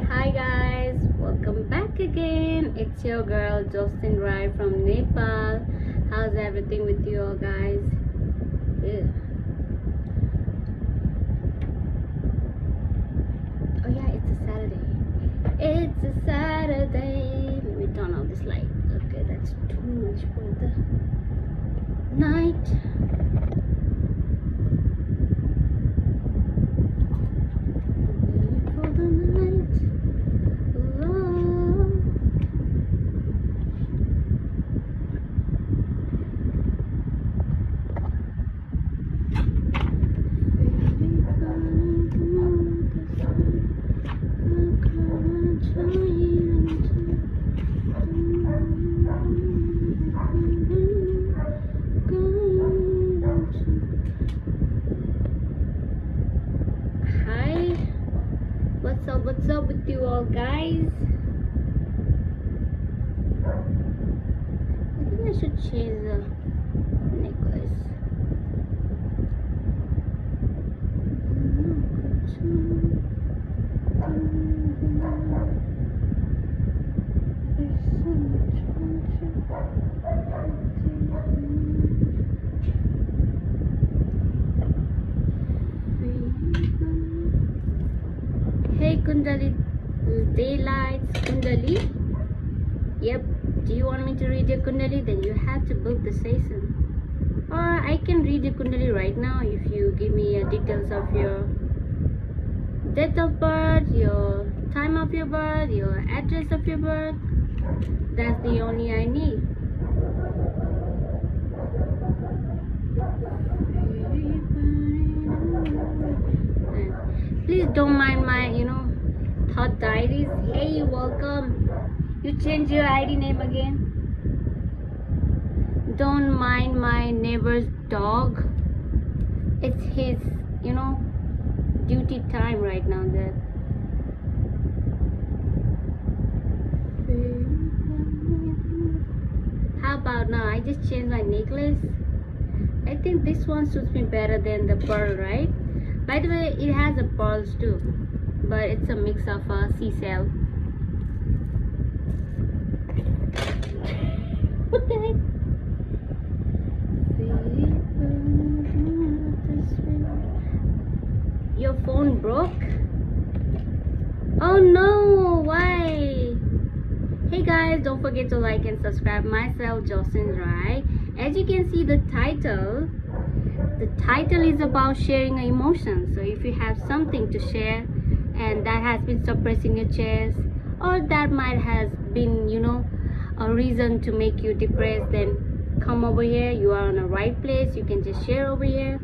Hi guys, welcome back again. It's your girl Justin Rai from Nepal. How's everything with you all guys? Yeah. Oh yeah, it's a Saturday. It's a Saturday. Let me turn off this light. Okay, that's too much for the night. For the night. Love. Hi, what's up with you all guys? I think I should change the necklace. Hey Kundali, daylights Kundali. Yep. Do you want me to read your Kundali? Then you have to book the session. Or I can read your Kundali right now if you give me details of your date of birth, your time of your birth, your address of your birth. That's the only I need. Please don't mind my, thought diaries. Hey, welcome. You change your ID name again. Don't mind my neighbor's dog. It's his, duty time right now. That. How about now? I just changed my necklace. I think this one suits me better than the pearl, right? By the way, it has a pearls too, but it's a mix of seashell. What the heck? Your phone broke? Oh no, why? Hey guys, don't forget to like and subscribe. Myself, Justin Rai. As you can see the title is about sharing emotions. So if you have something to share and that has been suppressing your chest, or that might has been, a reason to make you depressed, then come over here. You are in the right place. You can just share over here.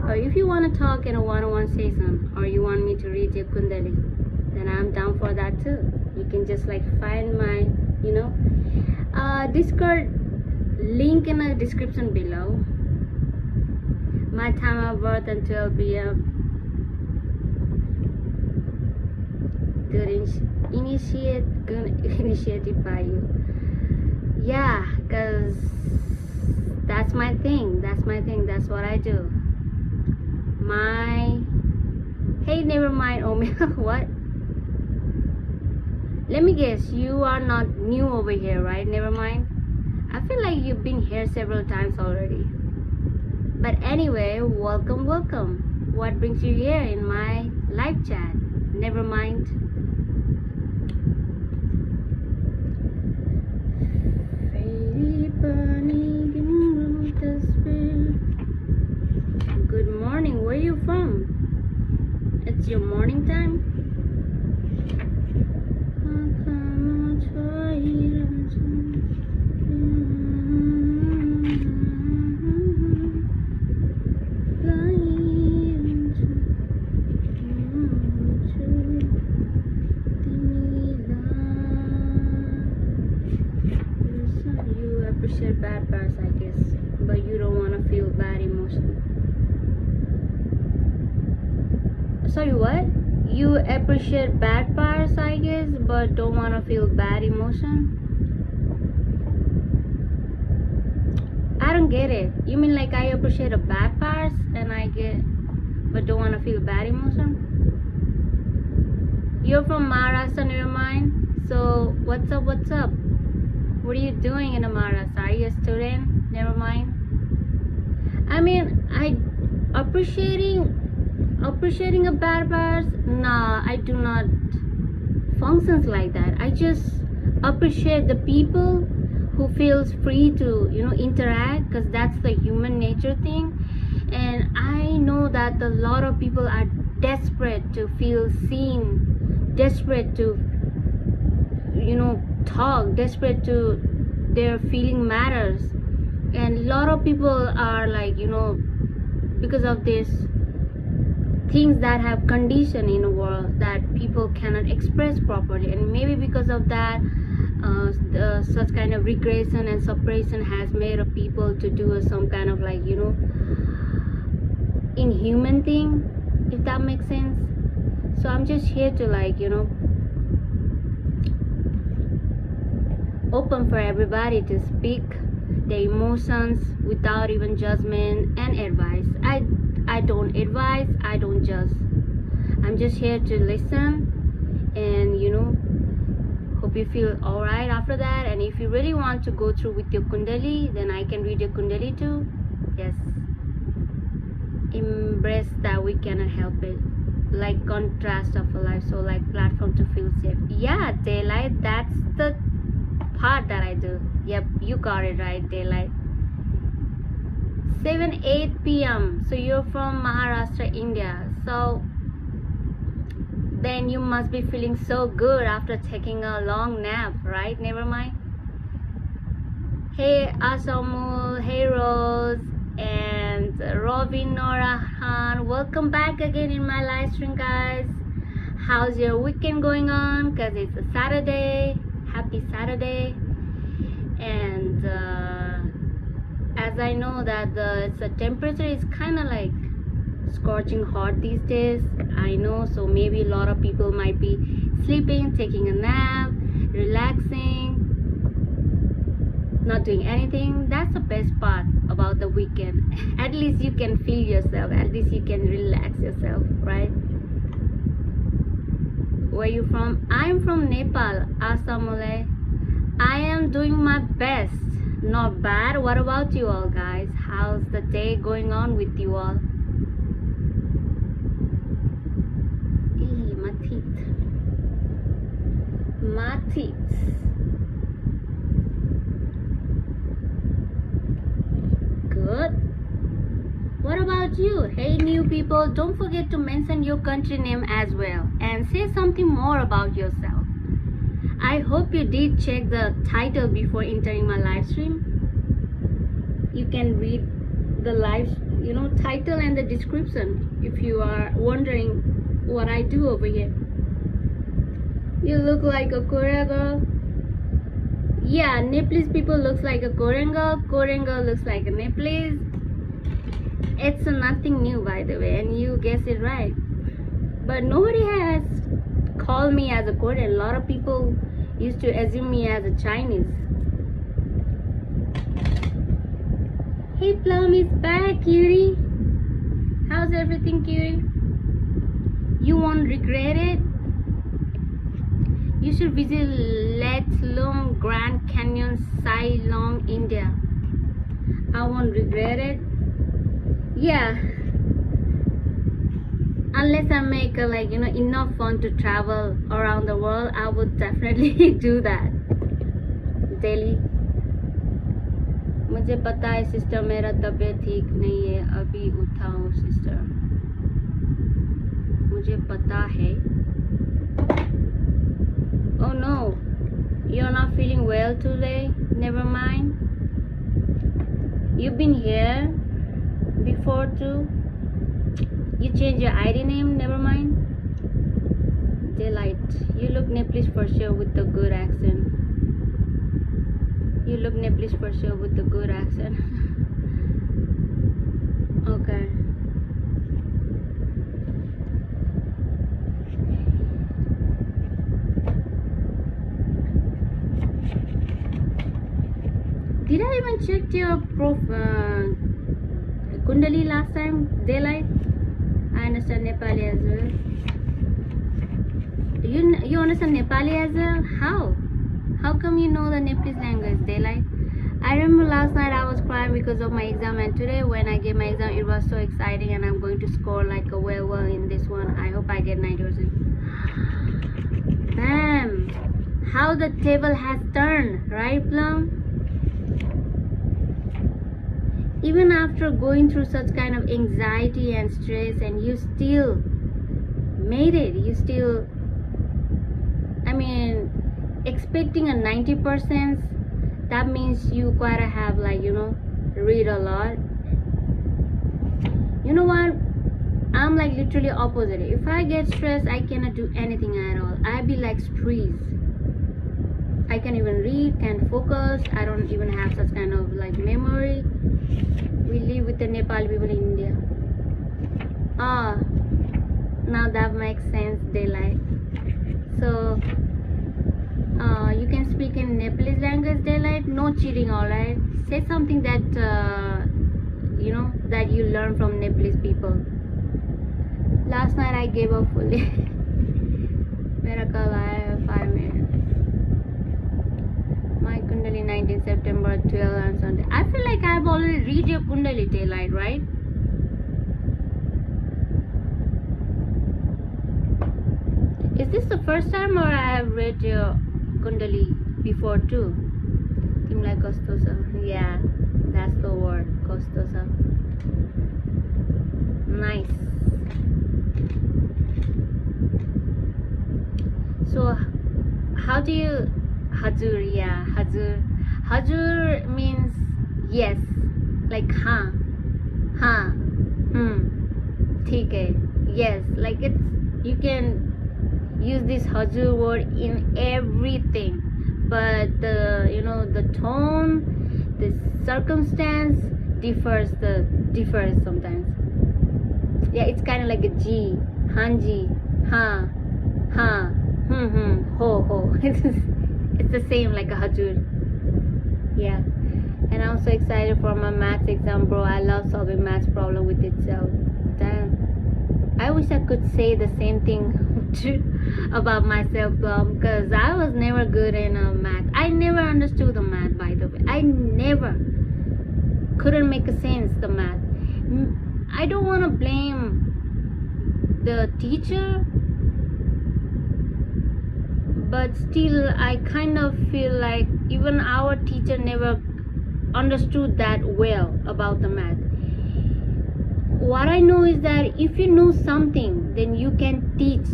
Or if you want to talk in a one-on-one session, or you want me to read your Kundali, then I'm down for that too. You can just find my, Discord link in the description below. My time of birth and 12 p.m. Good initiative by you. Yeah, cause that's my thing. That's what I do. Hey, never mind. Oh man, what? Let me guess. You are not new over here, right? Never mind. I feel like you've been here several times already. But anyway, welcome. What brings you here in my live chat? Never mind. Good morning. Where are you from? It's your morning time? Appreciate bad parts, I guess, but you don't want to feel bad emotion. Sorry, what? You appreciate bad parts, I guess, but don't want to feel bad emotion. I don't get it. You mean like I appreciate the bad parts and I get, but don't want to feel bad emotion? You're from Maharashtra, never mind. So what's up? What's up? What are you doing in Maharashtra? Are you a student? Never mind. I mean, I appreciating a bad person. Nah, I do not functions like that. I just appreciate the people who feels free to interact, because that's the human nature thing. And I know that a lot of people are desperate to feel seen, desperate to talk, desperate to their feeling matters. And a lot of people are like because of this things that have conditioned in the world that people cannot express properly, and maybe because of that such kind of regression and suppression has made people to do some kind of like inhuman thing, if that makes sense. So I'm just here to like open for everybody to speak their emotions without even judgment and advice. I don't advise, I don't judge. I'm just here to listen and hope you feel alright after that. And if you really want to go through with your kundali, then I can read your kundali too. Yes, embrace that we cannot help it, like contrast of a life, so like platform to feel safe. Yeah, daylight, that's the part that I do. Yep, you got it right, daylight. 7-8 p.m. So you're from Maharashtra, India. So then you must be feeling so good after taking a long nap, right? Never mind. Hey Asamul, hey Rose, and Robin Norahan, welcome back again in my live stream, guys. How's your weekend going on? Because it's a Saturday. Happy Saturday. And as I know that the temperature is kind of like scorching hot these days, I know, so maybe a lot of people might be sleeping, taking a nap, relaxing, not doing anything. That's the best part about the weekend. At least you can feel yourself, at least you can relax yourself, right? Where you from? I'm from Nepal. Asamule. I am doing my best. Not bad. What about you all, guys? How's the day going on with you all? Eee, my teeth. My teeth. Good. What about you? Hey new people, don't forget to mention your country name as well and say something more about yourself. I hope you did check the title before entering my live stream. You can read the live title and the description if you are wondering what I do over here. You look like a Korean girl. Yeah, Nepalese people looks like a Korean girl. Korean girl looks like a Nepalese. It's nothing new, by the way, and you guessed it right. But nobody has called me as a Korean. A lot of people used to assume me as a Chinese. Hey, Plum is back, Kiri. How's everything, Kiri? You won't regret it. You should visit Letlum Grand Canyon, Ceylon, India. I won't regret it. Yeah, unless I make enough fun to travel around the world, I would definitely do that. Delhi. मुझे पता है sister, मेरा तबीयत ठीक नहीं है, अभी उठा हूँ सिस्टर, मुझे पता है. Oh no, you're not feeling well today? Never mind. You've been here before too. You change your ID name? Never mind. Delight. You look Nepalese for sure with the good accent. You look Nepalese for sure with the good accent. Okay. Did I even check your Kundali last time? Daylight? I understand Nepali as well. You understand Nepali as well? How come you know the Nepalese language? Daylight. I remember last night I was crying because of my exam, and today when I gave my exam, it was so exciting, and I'm going to score like a well in this one. I hope I get 90%. Bam! How the table has turned, right, Plum? Even after going through such kind of anxiety and stress, and you still made it. You still, I mean, expecting a 90%, that means you gotta have, like, read a lot. You know what? I'm like literally opposite. If I get stressed, I cannot do anything at all. I be like trees. I can't even read, can't focus. I don't even have such kind of like memory. We live with the Nepali people in India. Now that makes sense, Daylight. So you can speak in Nepalese language, Daylight. No cheating, alright? Say something that that you learn from Nepalese people. Last night I gave up fully. Miracle, I have 5 minutes. My Kundali 19 September 12 on Sunday. I feel like I've already read your Kundali, Daylight, right? Is this the first time, or I have read your Kundali before too? Timlai kasto cha? Yeah, that's the word, kasto cha. Nice. So how do you Hajur? Yeah, Hajur. Hajur means yes, like ha, theek hai, yes. Like it's, you can use this Hajur word in everything, but the tone, the circumstance differs sometimes. Yeah, it's kind of like a G, Hanji, ha, ho. It's the same like a Hajur. Yeah. And I'm so excited for my maths exam, bro. I love solving maths problem with itself. Damn. I wish I could say the same thing about myself, because I was never good in math. I never understood the math, by the way. I never couldn't make a sense the math. I don't want to blame the teacher, but still I kind of feel like even our teacher never understood that well about the math. What I know is that if you know something, then you can teach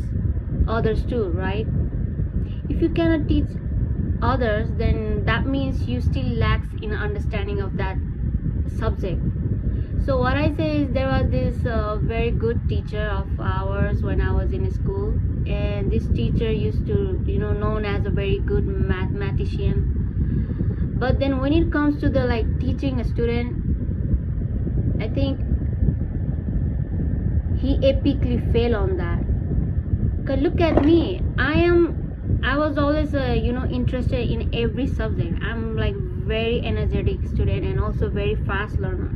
others too, right? If you cannot teach others, then that means you still lacks in understanding of that subject. So what I say is, there was this very good teacher of ours when I was in school, and this teacher used to known as a very good mathematician. But then when it comes to the like teaching a student, I think he epically failed on that. Cause look at me, I was always interested in every subject. I'm like very energetic student and also very fast learner.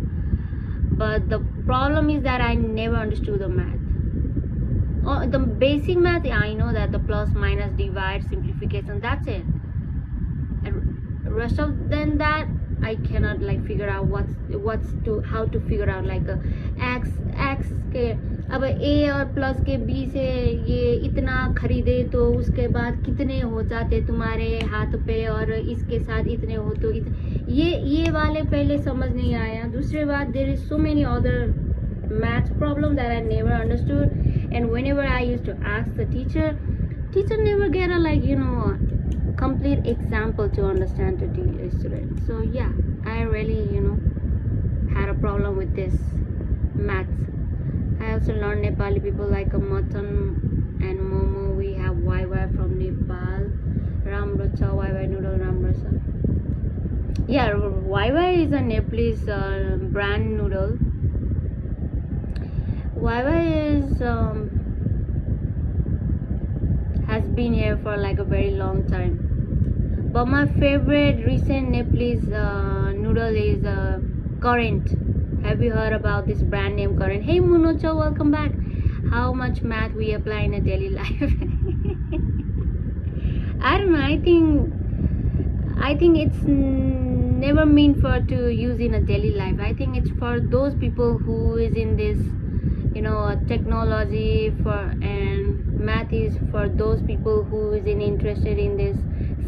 But the problem is that I never understood the math. The basic math, I know that the plus, minus, divide, simplification, that's it. And rest of then that I cannot like figure out how to figure out like a x के अब a और plus के b से ये इतना खरीदे तो उसके बाद कितने हो जाते तुम्हारे हाथ पे, और इसके साथ इतने हो तो ये वाले पहले समझ नहीं आया. दूसरे बात, there is so many other math problem that I never understood, and whenever I used to ask the teacher never get a complete example to understand to the student. So yeah, I really had a problem with this maths. I also learned Nepali people like a mutton and momo. We have YY from Nepal. Ramro cha YY noodle ramro cha. Yeah, YY is a Nepalese brand noodle. YY is has been here for like a very long time. But my favorite recent Nepalese noodle is Current. Have you heard about this brand name Current? Hey Munocho, welcome back. How much math we apply in a daily life? I think it's never meant for to use in a daily life. I think it's for those people who is in this, technology, for and math is for those people who is interested in this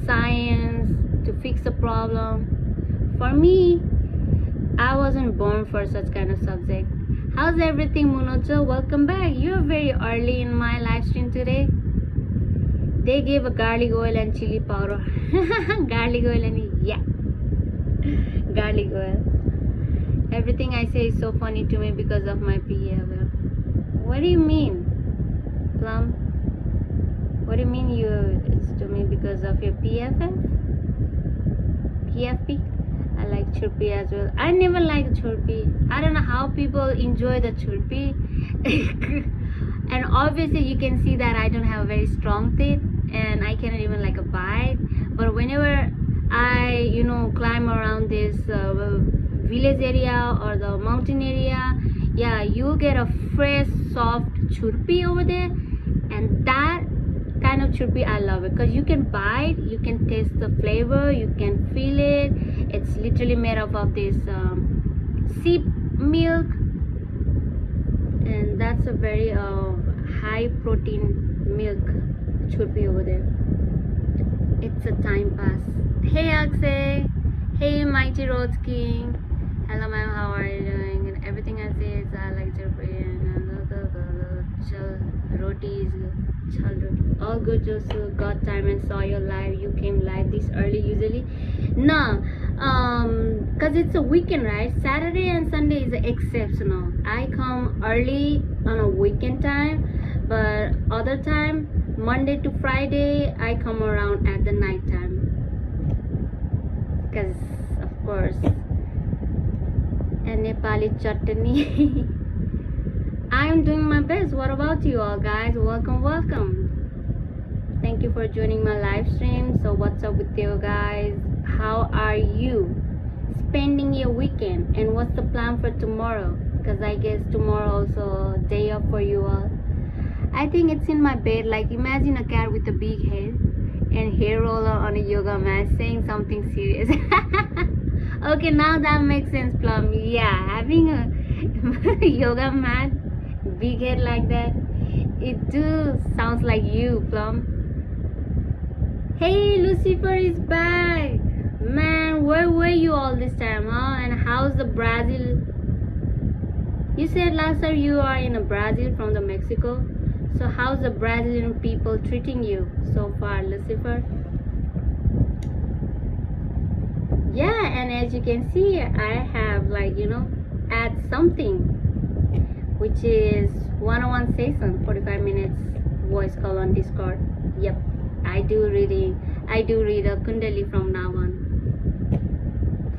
science to fix a problem. For me, I wasn't born for such kind of subject. How's everything, Munocho? Welcome back. You're very early in my live stream today. They gave a garlic oil and chili powder. Garlic oil and yeah, garlic oil. Everything I say is so funny to me because of my behavior. What do you mean, Plum? What do you mean it's to me because of your PFF? PFP? I like chirpy as well. I never liked chirpy. I don't know how people enjoy the chirpy. And obviously you can see that I don't have a very strong teeth and I cannot even like a bite. But whenever I climb around this village area or the mountain area, yeah, you'll get a fresh soft chirpy over there, and that kind of chirpy I love it because you can bite, you can taste the flavor, you can feel it. It's literally made up of this sheep milk, and that's a very high protein milk chirpy over there. It's a time pass. Hey Akshay, hey Mighty Rose King, hello ma'am, how are you doing? And everything I say is I like chirpy and roti is all good. Just got time and saw your live. You came live this early usually? No, cause it's a weekend, right? Saturday and Sunday is exceptional. I come early on a weekend time, but other time Monday to Friday I come around at the night time, cause of course, and Nepali chutney. I'm doing my best. What about you all, guys? Welcome. Thank you for joining my live stream. So what's up with you guys? How are you spending your weekend, and what's the plan for tomorrow? Because I guess tomorrow also a day off for you all. I think it's in my bed, like imagine a cat with a big head and hair roller on a yoga mat saying something serious. Okay, now that makes sense, Plum. Yeah, having a yoga mat, big head like that, it do sounds like you, Plum. Hey, Lucifer is back. Man, where were you all this time, huh? And how's the Brazil? You said last time you are in a Brazil from the Mexico. So how's the Brazilian people treating you so far, Lucifer? Yeah, and as you can see, I have add something, which is 101 session, 45 minutes voice call on Discord. Yep, I do read a Kundali from now on,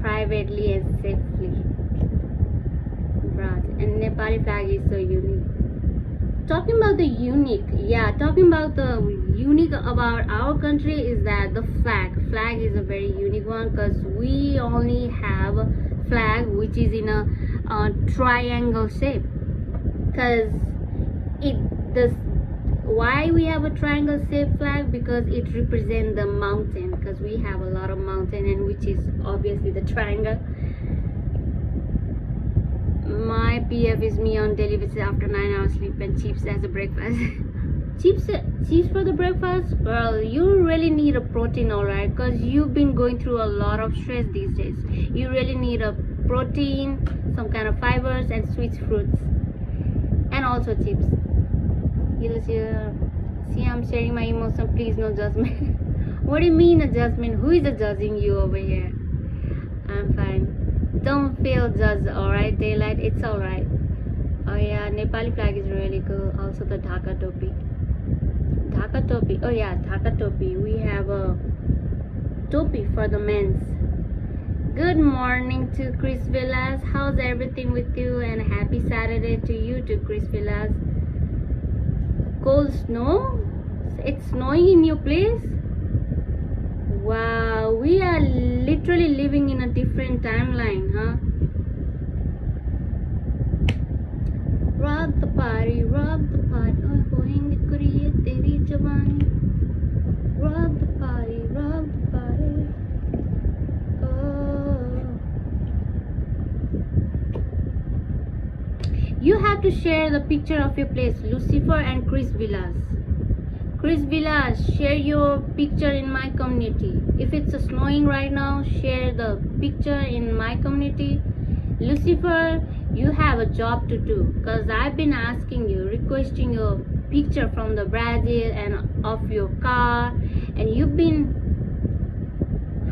privately and safely. Brazil and Nepali flag is so unique. Talking about the unique about our country is that the flag is a very unique one, because we only have a flag which is in a triangle shape. Because why we have a triangle shaped flag? Because it represents the mountain, because we have a lot of mountain, and which is obviously the triangle. My PF is me on daily basis after 9 hours sleep and chips as a breakfast. chips for the breakfast? Girl, you really need a protein, alright? Because you've been going through a lot of stress these days. You really need a protein, some kind of fibers, and sweet fruits. And also chips. See, I'm sharing my emotion. Please, no judgment. What do you mean a judgment? Who is judging you over here? I'm fine. Don't feel judged, alright, Daylight? It's alright. Oh yeah, Nepali flag is really cool. Also the Dhaka topi. Oh yeah, Dhaka topi. We have a topi for the men's. Good morning to Chris Villas. How's everything with you? And happy Saturday to you too, Chris Villas. Cold snow? It's snowing in your place? Wow, we are literally living in a different timeline, huh? Rock the party, oh, going to create teri jawani. Rock the party, to share the picture of your place. Lucifer and Chris Villas. Chris Villas, share your picture in my community. If it's snowing right now, share the picture in my community. Lucifer, you have a job to do, because I've been asking you, requesting your picture from the Brazil and of your car, and you've been,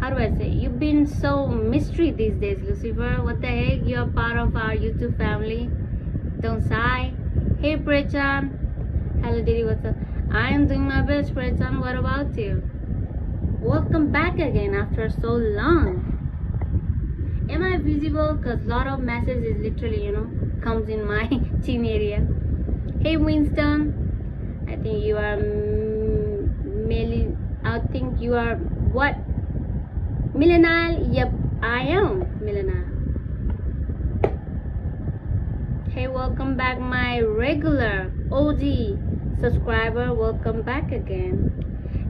how do I say, you've been so mystery these days, Lucifer. What the heck? You're part of our YouTube family. Don't sigh. Hey Prechan. Hello Didi, what's up? I am doing my best, Prechan. What about you? Welcome back again after so long. Am I visible? Because a lot of messages literally, comes in my chin area. Hey Winston. I think you are I think you are what? Millennial? Yep, I am millennial. Hey, welcome back my regular OG subscriber. Welcome back again.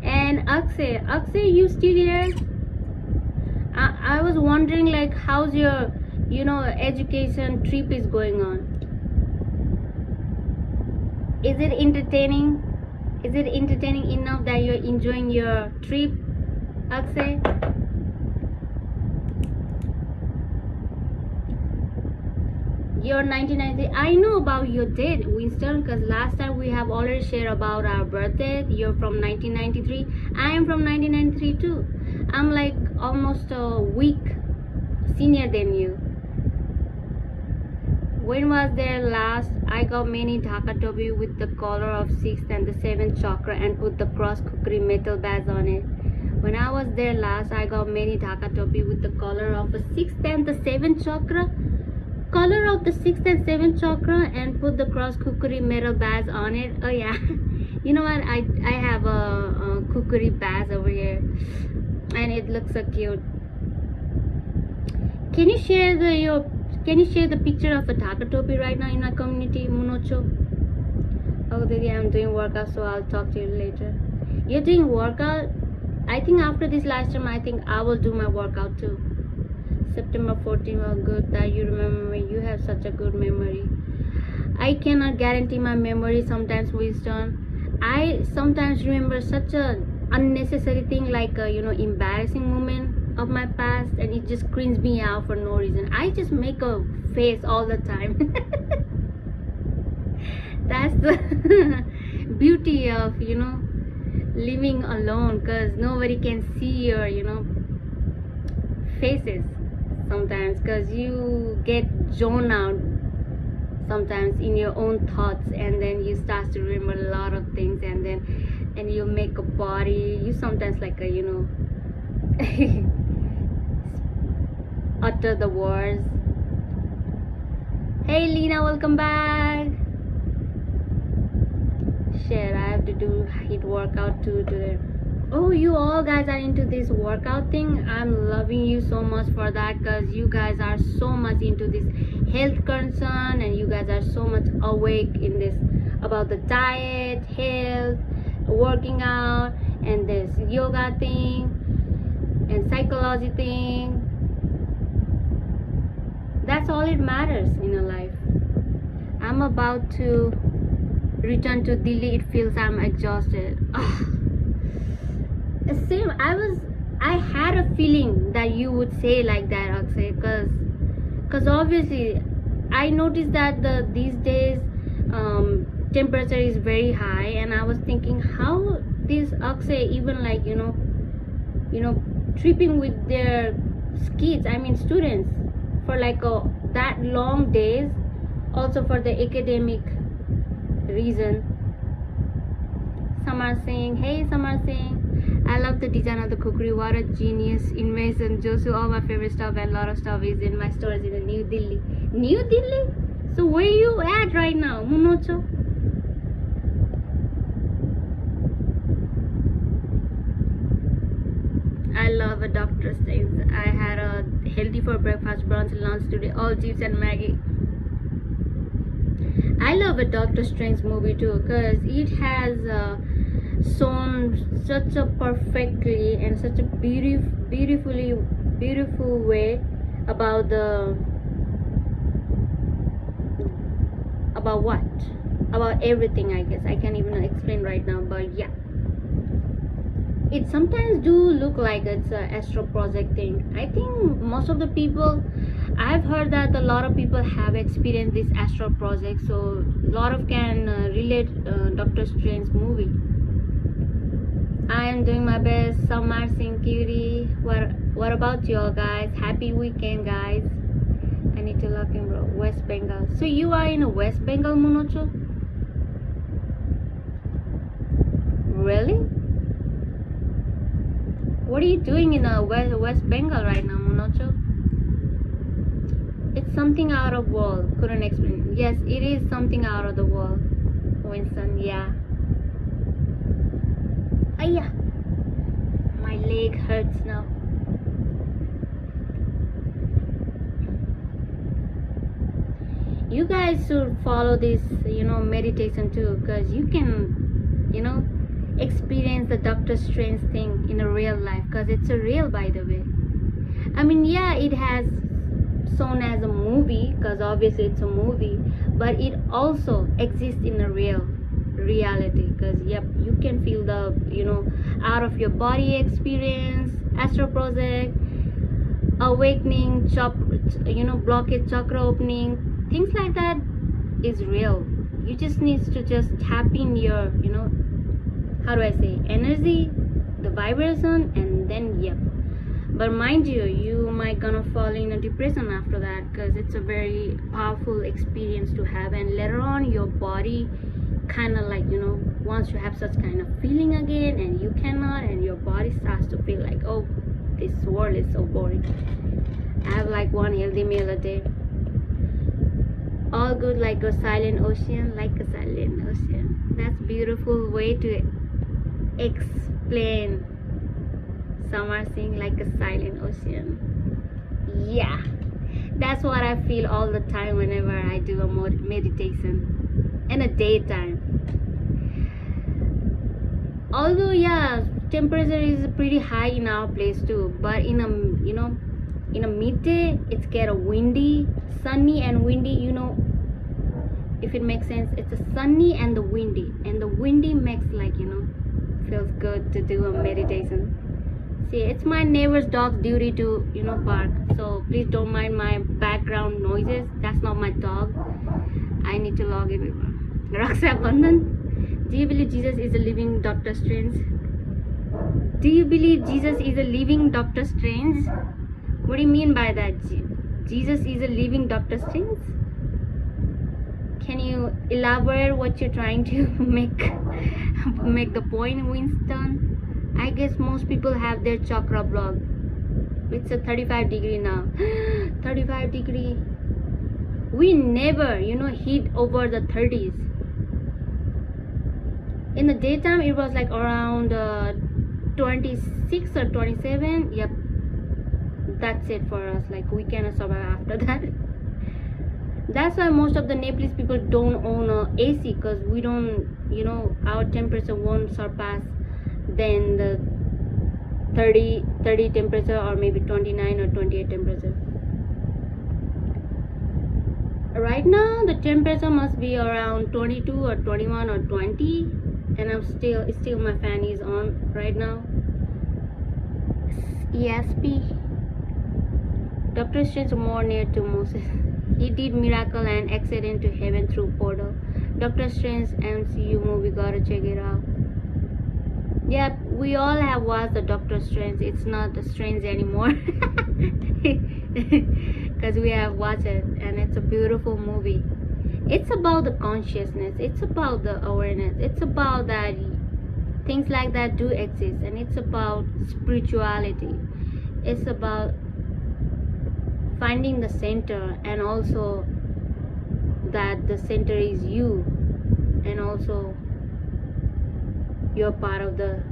And Akshay, you still here? I was wondering, like, how's your education trip is going on? Is it entertaining? Is it entertaining enough that you're enjoying your trip, Akshay? Your 1993. I know about your date, Winston, because last time we have already shared about our birthday. You're from 1993. I am from 1993 too. I'm like almost a week senior than you. When was there last? I got many Dhaka topi with the color of 6th and the 7th chakra and put the cross kukri metal badge on it. When I was there last, I got many Dhaka topi with the color of the 6th and the 7th chakra. Color of the 6th and 7th chakra and put the cross kukri metal badge on it. Oh yeah. You know what? I have a kukri badge over here. And it looks so cute. Can you share the picture of a Dhaka topi right now in our community, Munocho? Oh, Didi, I'm doing workout, so I'll talk to you later. You're doing workout? I think after this last time, I think I will do my workout too. September 14th, well, good that you remember me. You have such a good memory. I cannot guarantee my memory sometimes, Winston. I sometimes remember such a unnecessary thing, like a embarrassing moment of my past, and it just cringes me out for no reason. I just make a face all the time. That's the beauty of living alone, because nobody can see your faces sometimes, because you get zoned out sometimes in your own thoughts, and then you start to remember a lot of things, and you make a body, you sometimes like utter the words. Hey Lena, welcome back. Shit, I have to do HIIT workout too today. Oh, you all guys are into this workout thing. I'm loving you so much for that, because you guys are so much into this health concern, and you guys are so much awake in this about the diet, health, working out, and this yoga thing and psychology thing. That's all it matters in your life. I'm about to return to Delhi. It feels I'm exhausted. Ugh. Same, I had a feeling that you would say like that, Akshay, because obviously I noticed that these days temperature is very high, and I was thinking how this Akshay even like tripping with their kids, I mean students, for like that long days, also for the academic reason. Samar Singh, hey Samar Singh, I love the design of the kukri. What a genius invention, Josu. All my favorite stuff and a lot of stuff is in my stores in New Delhi. New Delhi? So where you at right now, Munocho? I love a Dr. Stains. I had a healthy for breakfast, brunch, lunch today. All chips and Maggie. I love a Doctor Strange movie too, because it has shown such a perfectly and such a beautiful way about about what? About everything, I guess. I can't even explain right now, but yeah. It sometimes do look like it's a astral projecting. I think most of the people, I've heard that a lot of people have experienced this astral project, so a lot of can relate Doctor Strange movie. I am doing my best. Summer Singh Cutie. What about y'all guys? Happy weekend, guys. I need to lock in, bro. West Bengal. So you are in West Bengal, Munocho? Really? What are you doing in West Bengal right now, Munocho? It's something out of world. Couldn't explain. Yes, it is something out of the world. Winston, yeah. Yeah. My leg hurts now. You guys should follow this, meditation too, because you can, experience the Doctor Strange thing in a real life, because it's a real, by the way. I mean, yeah, it has shown as a movie, because obviously it's a movie, but it also exists in a reality, because yep, you can feel the out of your body experience, astral project, awakening, blockage, chakra opening, things like that is real. You just need to just tap in your how do I say, energy, the vibration, and then yep. But mind you, you might gonna fall in a depression after that, because it's a very powerful experience to have, and later on your body kind of like once you have such kind of feeling again and you cannot, and your body starts to feel like, oh, this world is so boring. I have like one healthy meal a day. All good like a silent ocean, That's beautiful way to explain Summer Singh, like a silent ocean. Yeah, that's what I feel all the time whenever I do a meditation in a daytime. Although yeah, temperature is pretty high in our place too, but in a midday it's get a windy, sunny and windy, if it makes sense. It's a sunny and the windy makes like feels good to do a meditation. See, it's my neighbor's dog's duty to bark, so please don't mind my background noises. That's not my dog. I need to log in. Raksha Bandhan. Do you believe Jesus is a living Doctor Strange? Do you believe Jesus is a living Doctor Strange? What do you mean by that? Jesus is a living Doctor Strange? Can you elaborate what you're trying to make the point, Winston? I guess most people have their chakra blocked. It's a 35 degree now. 35 degree. We never, hit over the 30s. In the daytime, it was like around 26 or 27. Yep. That's it for us. Like, we cannot survive after that. That's why most of the Nepalese people don't own a AC, because we don't, our temperature won't surpass than the 30 temperature, or maybe 29 or 28 temperature. Right now the temperature must be around 22 or 21 or 20, and I'm still my fan is on right now. ESP. Doctor Strange more near to Moses. He did miracle and exit into heaven through portal. Doctor Strange MCU movie, gotta check it out. Yeah, we all have watched the Doctor Strange. It's not the Strange anymore, because we have watched it, and it's a beautiful movie. It's about the consciousness. It's about the awareness. It's about that things like that do exist, and it's about spirituality. It's about finding the center, and also that the center is you, and also you're part of the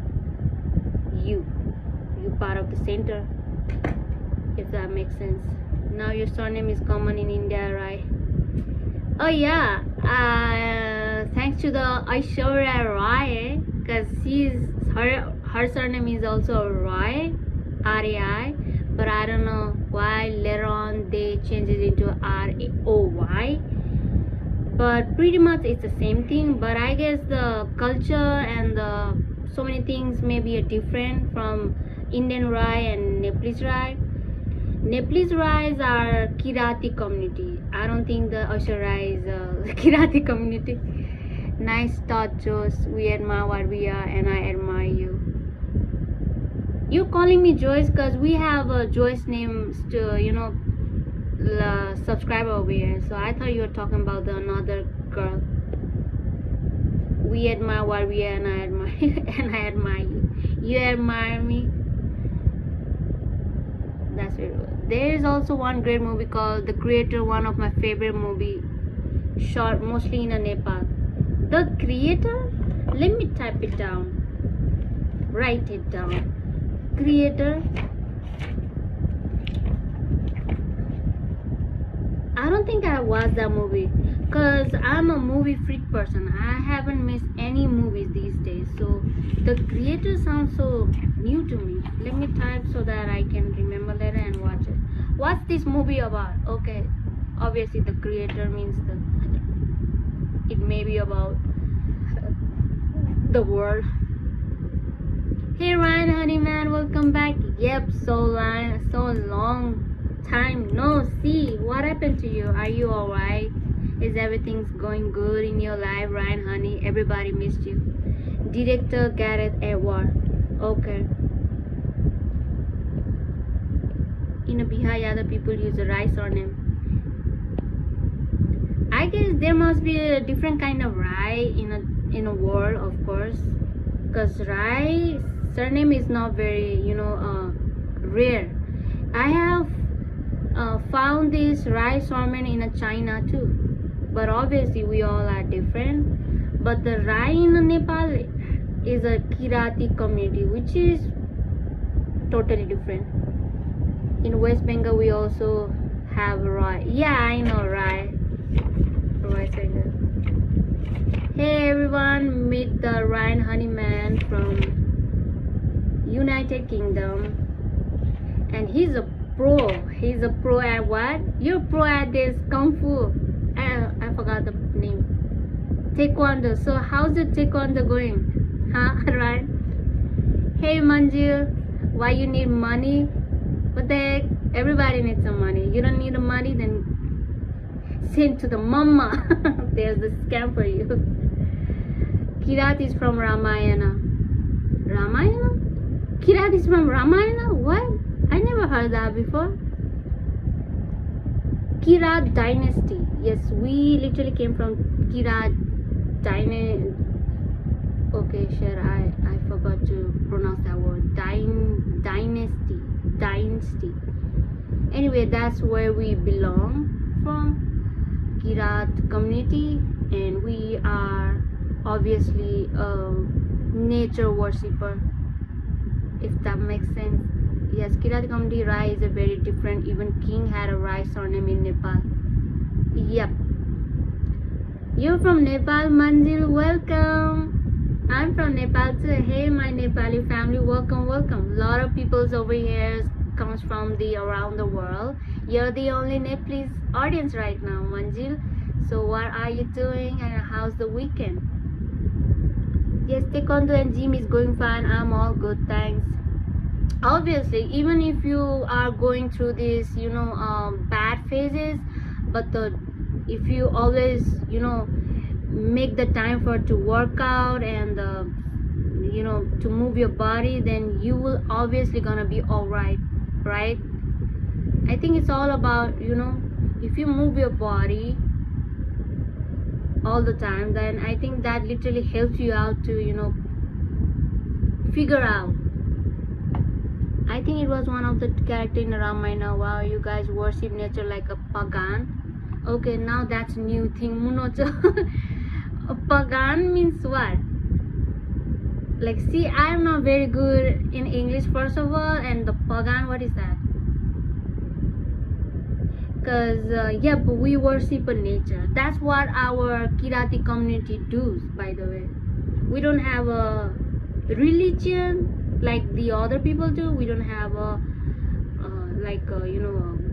you part of the center, if that makes sense. Now your surname is common in India, right? Oh yeah, thanks to the Aishwarya Rai, because her surname is also Rai, R-A-I, but I don't know why later on they changed it into R-O-Y. but pretty much it's the same thing. But I guess the culture and the so many things may be different from Indian Rai and Nepalese Rai. Nepalese Rais are Kirati community. I don't think the Usher Rai is a Kirati community. Nice thought, Josh. We admire what we are, and I admire you. You're calling me Joyce because we have a Joyce name, subscriber over here. So I thought you were talking about the another girl. We admire what we are, and I admire and I admire you. You admire me. That's very good. There is also one great movie called The Creator, one of my favorite movie, shot mostly in Nepal. The Creator. Let me type it down. Write it down. Creator. I don't think I watched that movie because I'm a movie freak person. I haven't missed any movies these days. So The Creator sounds so new to me. Let me type so that I can remember later and watch it. What's this movie about? Okay, obviously The Creator means it may be about the world. Hey Ryan, honey man, welcome back. Yep, so long time no see. What happened to you? Are you alright? Is everything going good in your life, Ryan, honey? Everybody missed you. Director Gareth Edward. Okay. In a Bihar, other people use a Rai surname. I guess there must be a different kind of Rai in a world, of course, because Rai surname is not very rare. I have found this Rai surname in China too, but obviously we all are different. But the Rai in Nepal is a Kirati community, which is totally different. In West Bengal we also have Rai. Yeah, I know Rai. Hey everyone, meet the Ryan Honeyman from United Kingdom, and he's a pro. He's a pro at what? You're pro at this Kung Fu. I forgot the name. Taekwondo. So how's the Taekwondo going? Huh? Right? Hey Manju, why you need money? What the heck? Everybody needs some money. You don't need the money, then send to the mama. There's the scam for you. Kirat is from Ramayana. Ramayana? Kirat is from Ramayana? What? I never heard that before. Kirat dynasty. Yes, we literally came from Kirat dynasty. Okay, sure. I forgot to pronounce that word. Dynasty. Anyway, that's where we belong from. Kirat community, and we are obviously a nature worshipper, if that makes sense. Yes, Kirat community Rai is a very different. Even king had a Rai surname in Nepal. Yep. You're from Nepal, Manjil. Welcome. I'm from Nepal too. Hey, my Nepali family. Welcome. A lot of peoples over here comes from the around the world. You're the only Nepalese audience right now, Manjil. So what are you doing and how's the weekend? Yes, Taekwondo and gym is going fine. I'm all good, thanks. Obviously, even if you are going through this, bad phases, but if you always, make the time for to work out and to move your body, then you will obviously gonna be all right. I think it's all about, if you move your body all the time, then I think that literally helps you out to, figure out. I think it was one of the character in Ramayana. Wow, you guys worship nature like a pagan. Okay, now that's new thing. Munocho. A pagan means what? Like, see, I'm not very good in English first of all, and the pagan, what is that? Because but we worship nature. That's what our Kirati community does, by the way. We don't have a religion like the other people do. We don't have a a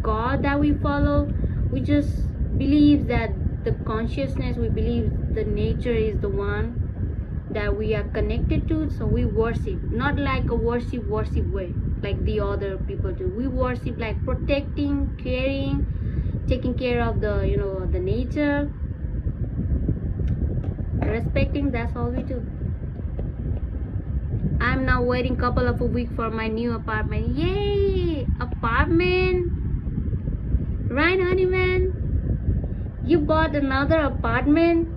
god that we follow. We just believe that the consciousness, we believe the nature is the one that we are connected to, so we worship, not like a worship way like the other people do. We worship like protecting, caring, taking care of the, you know, the nature, respecting. That's all we do. I'm now waiting couple of a week for my new apartment. Yay, apartment. Right, honey man, you bought another apartment.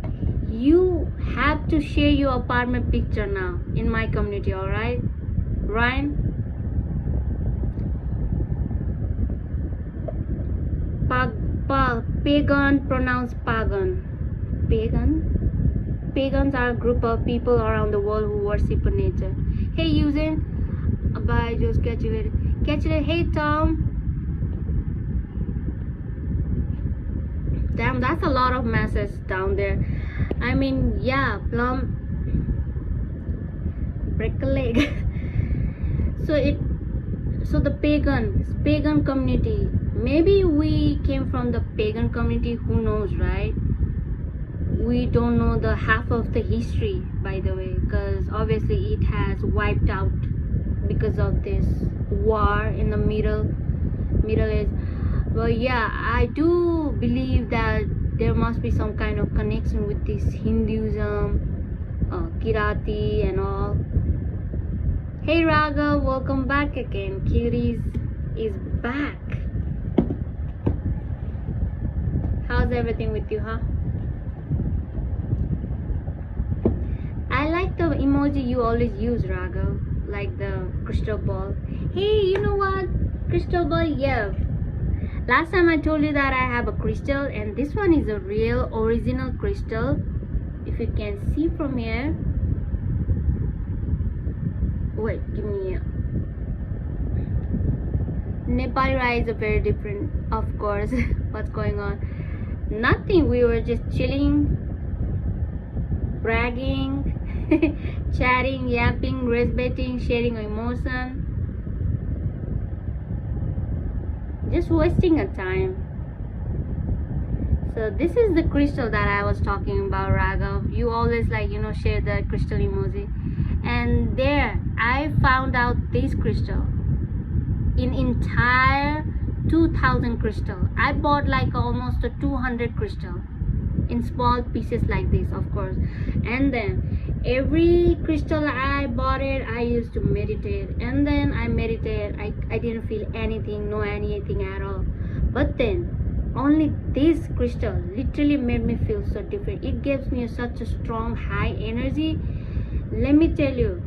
You have to share your apartment picture now in my community. All right, Ryan? Pagan, pronounced pagan. Pagans are a group of people around the world who worship nature. Hey, Eugene. Bye, just catch you later. Hey, Tom. Damn, that's a lot of masses down there. I mean, yeah, plum. Break a leg. So the pagan community. Maybe we came from the pagan community. Who knows, right? We don't know the half of the history, by the way, because obviously it has wiped out because of this war in the Middle Age. But yeah, I do believe that there must be some kind of connection with this Hinduism, Kirati and all. Hey Raga, welcome back again. Kiris is back. How's everything with you, huh? I like the emoji you always use, Raga, like the crystal ball. Hey, you know what? Crystal ball, yeah. Last time I told you that I have a crystal, and this one is a real original crystal. If you can see from here. Wait, give me a... Nepali rice are very different, of course. What's going on? Nothing, we were just chilling, bragging, chatting, yapping, respecting, sharing emotion, just wasting a time. So this is the crystal that I was talking about, Raghav. You always like, you know, share the crystal emoji. And there I found out this crystal in entire 2000 crystal. I bought like almost a 200 crystal in small pieces like this, of course. And then every crystal I bought it, I used to meditate, and then I meditated. I didn't feel anything, no anything at all. But then only this crystal literally made me feel so different. It gives me such a strong high energy. Let me tell you,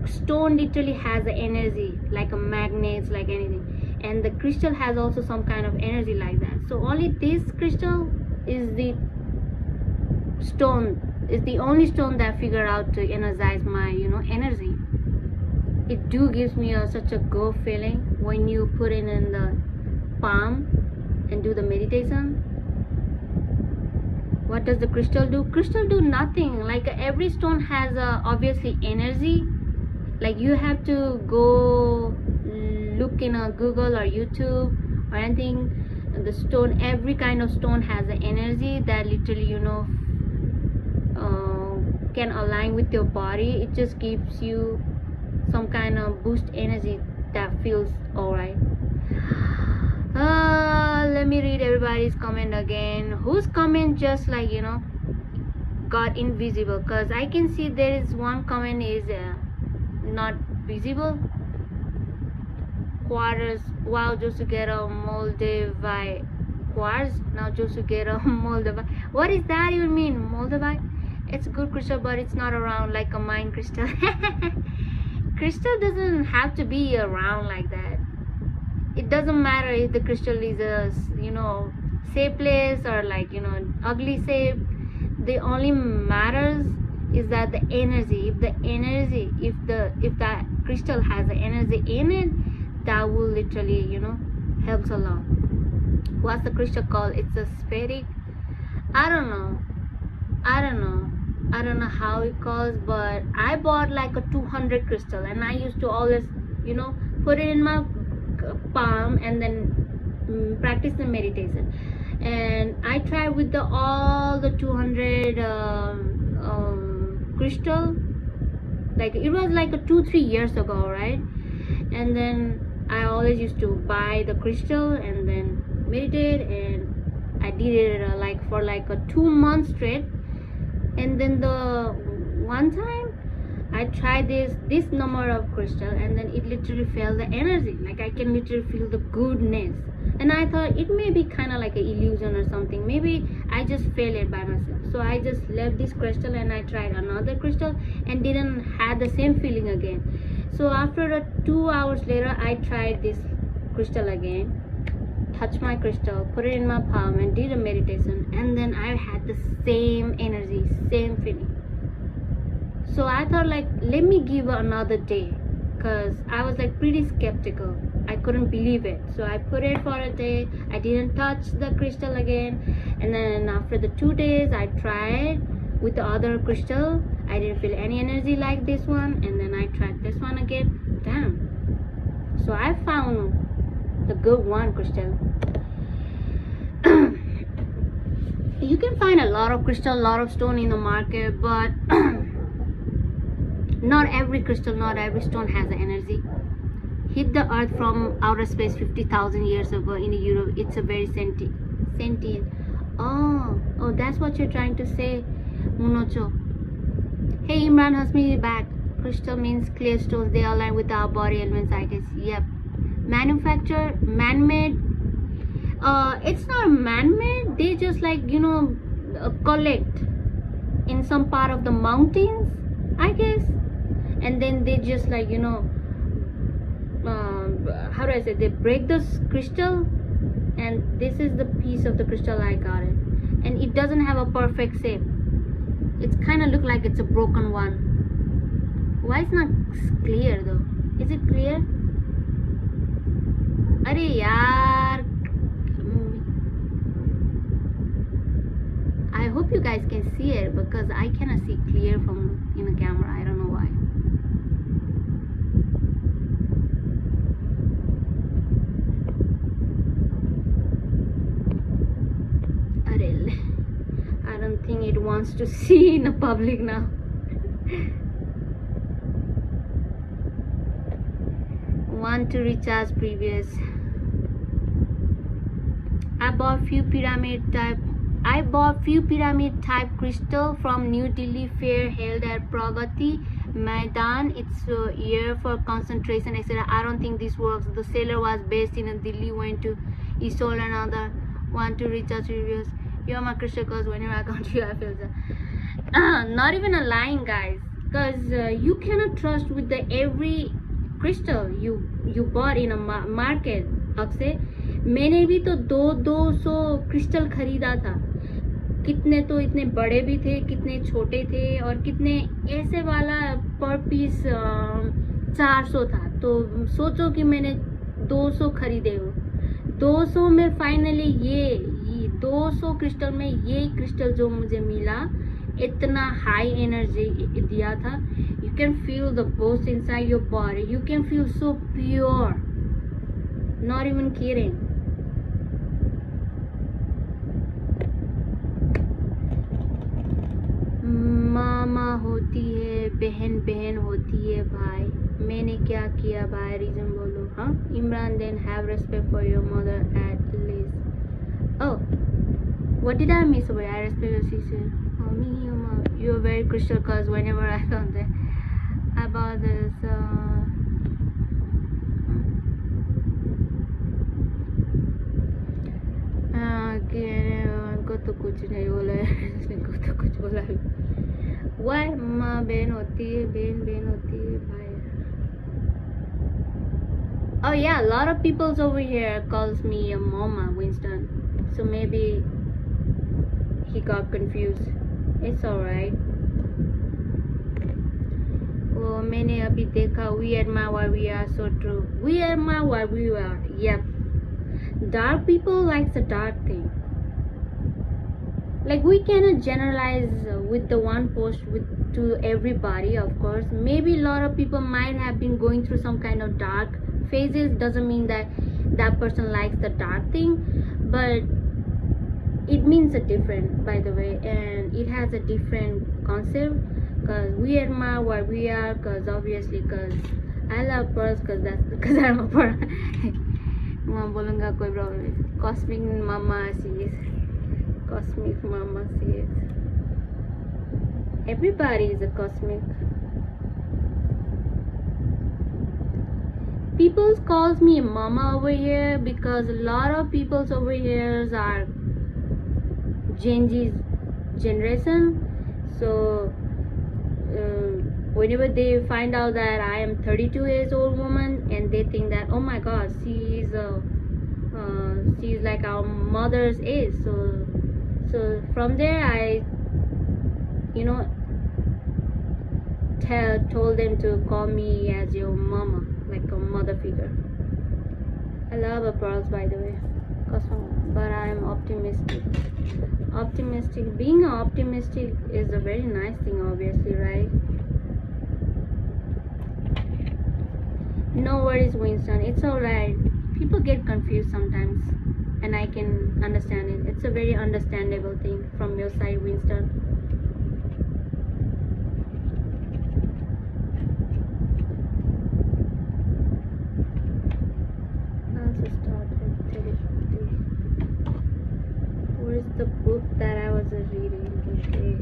stone literally has the energy like a magnet, like anything, and the crystal has also some kind of energy like that. So only this crystal is the stone, is the only stone that I figure out to energize my, you know, energy. It do gives me such a go feeling when you put it in the palm and do the meditation. What does the crystal do? Crystal do nothing. Like every stone has obviously energy. Like you have to go look in a Google or YouTube or anything. The stone, every kind of stone has an energy that literally, you know, can align with your body. It just gives you some kind of boost energy that feels alright. Let me read everybody's comment again. Whose comment just like, you know, got invisible? Because I can see there is one comment is not visible. Quarters. Wow, just to get a Moldavite quartz. Now just to get a Moldavite. What is that you mean, Moldavite? It's a good crystal, but it's not around like a mine crystal. Crystal doesn't have to be around like that. It doesn't matter if the crystal is a, you know, shapeless or like, you know, ugly shape. The only matters is that the energy. If the energy, if that crystal has the energy in it, that will literally, you know, helps a lot. What's the crystal called? It's a spheric. I don't know how it calls, but I bought like a 200 crystal, and I used to always, you know, put it in my palm and then practice the meditation. and I tried with the all the 200 crystal. Like it was like 2-3 years ago, right? And then I always used to buy the crystal and then meditate, and I did it like for like a 2 months straight. And then the one time I tried this number of crystal, and then it literally felt the energy, like I can literally feel the goodness. And I thought it may be kind of like an illusion or something, maybe I just failed it by myself. So I just left this crystal and I tried another crystal and didn't have the same feeling again. So after 2 hours later, I tried this crystal again, touched my crystal, put it in my palm and did a meditation, and then I had the same energy, same feeling. So I thought like, let me give another day, because I was like pretty skeptical. I couldn't believe it. So I put it for a day. I didn't touch the crystal again. And then after the 2 days, I tried with the other crystal. I didn't feel any energy like this one. And then I tried this one again. Damn. So I found the good one crystal. You can find a lot of crystal, a lot of stone in the market, but not every crystal, not every stone has the energy. Hit the earth from outer space 50,000 years ago in Europe. It's a very sentient. Oh, that's what you're trying to say, Munocho. Hey, Imran Hasmi back. Crystal means clear stones. They align with our body elements, I guess. Yep. Manufacture, man-made. It's not man-made. They just like, collect in some part of the mountains, I guess. And then they just like, how do I say, they break this crystal, and this is the piece of the crystal I got it. And it doesn't have a perfect shape. It's kind of look like it's a broken one. Why it's not clear though? Is it clear? Are yaar. I hope you guys can see it, because I cannot see clear from in the camera. I don't know why. I don't think it wants to see in the public now. Want to recharge previous. I bought few pyramid type crystal from New Delhi fair held at Pragati Maidan. It's a year for concentration, etc. I don't think this works. The seller was based in Delhi, went to he sold another. Want to recharge reviews. You're my crystal, cause whenever I come to you I feel that. Not even a lying, guys, because you cannot trust with the every crystal you bought in a market. अब से मैंने भी तो 200 crystal खरीदा था. कितने तो इतने बड़े भी थे, कितने छोटे थे, और कितने ऐसे वाला पर पीस 400 था. तो सोचो कि मैंने 200 खरीदे हो. 200 में फाइनली ये 200 क्रिस्टल में ये क्रिस्टल जो मुझे मिला, इतना हाई एनर्जी दिया था. You can feel the boost inside your body. You can feel so pure. Not even kidding. मामा होती है, बहन बहन होती है, भाई. मैंने क्या किया भाई, रीजन बोलो. हाँ, Imran then have respect for your mother at least. Oh, what did I miss away? I respect your sister. Oh, me, your mom. You're very crystal, cause whenever I come there, I bought this. को तो कुछ नहीं बोला है. को तो कुछ बोला है. Why माँ बहन होती है, बहन होती है, भाई. Oh yeah, a lot of people over here calls me a mama, Winston. So maybe he got confused. It's alright. Oh, मैंने अभी देखा. We admire why we are so true. We admire why we are. Yep. Dark people likes the dark thing. Like we cannot generalize with the one post to everybody, of course. Maybe a lot of people might have been going through some kind of dark phases. Doesn't mean that that person likes the dark thing, but it means a different, by the way, and it has a different concept. Because we admire what we are, because obviously, because I love pearls, because I'm a pearl. Cosmic mama says, cosmic mama says, everybody is a cosmic. People calls me mama over here because a lot of peoples over here are Gen Z's generation. So whenever they find out that I am 32 years old woman, and they think that, oh my god, she's like our mother's age. So from there I, you know, told them to call me as your mama, like a mother figure. I love pearls, by the way, but I'm optimistic. Being optimistic is a very nice thing, obviously, right? No worries, Winston, it's alright. People get confused sometimes, and I can understand it. It's a very understandable thing from your side, Winston. Where's the book that I was reading? Okay.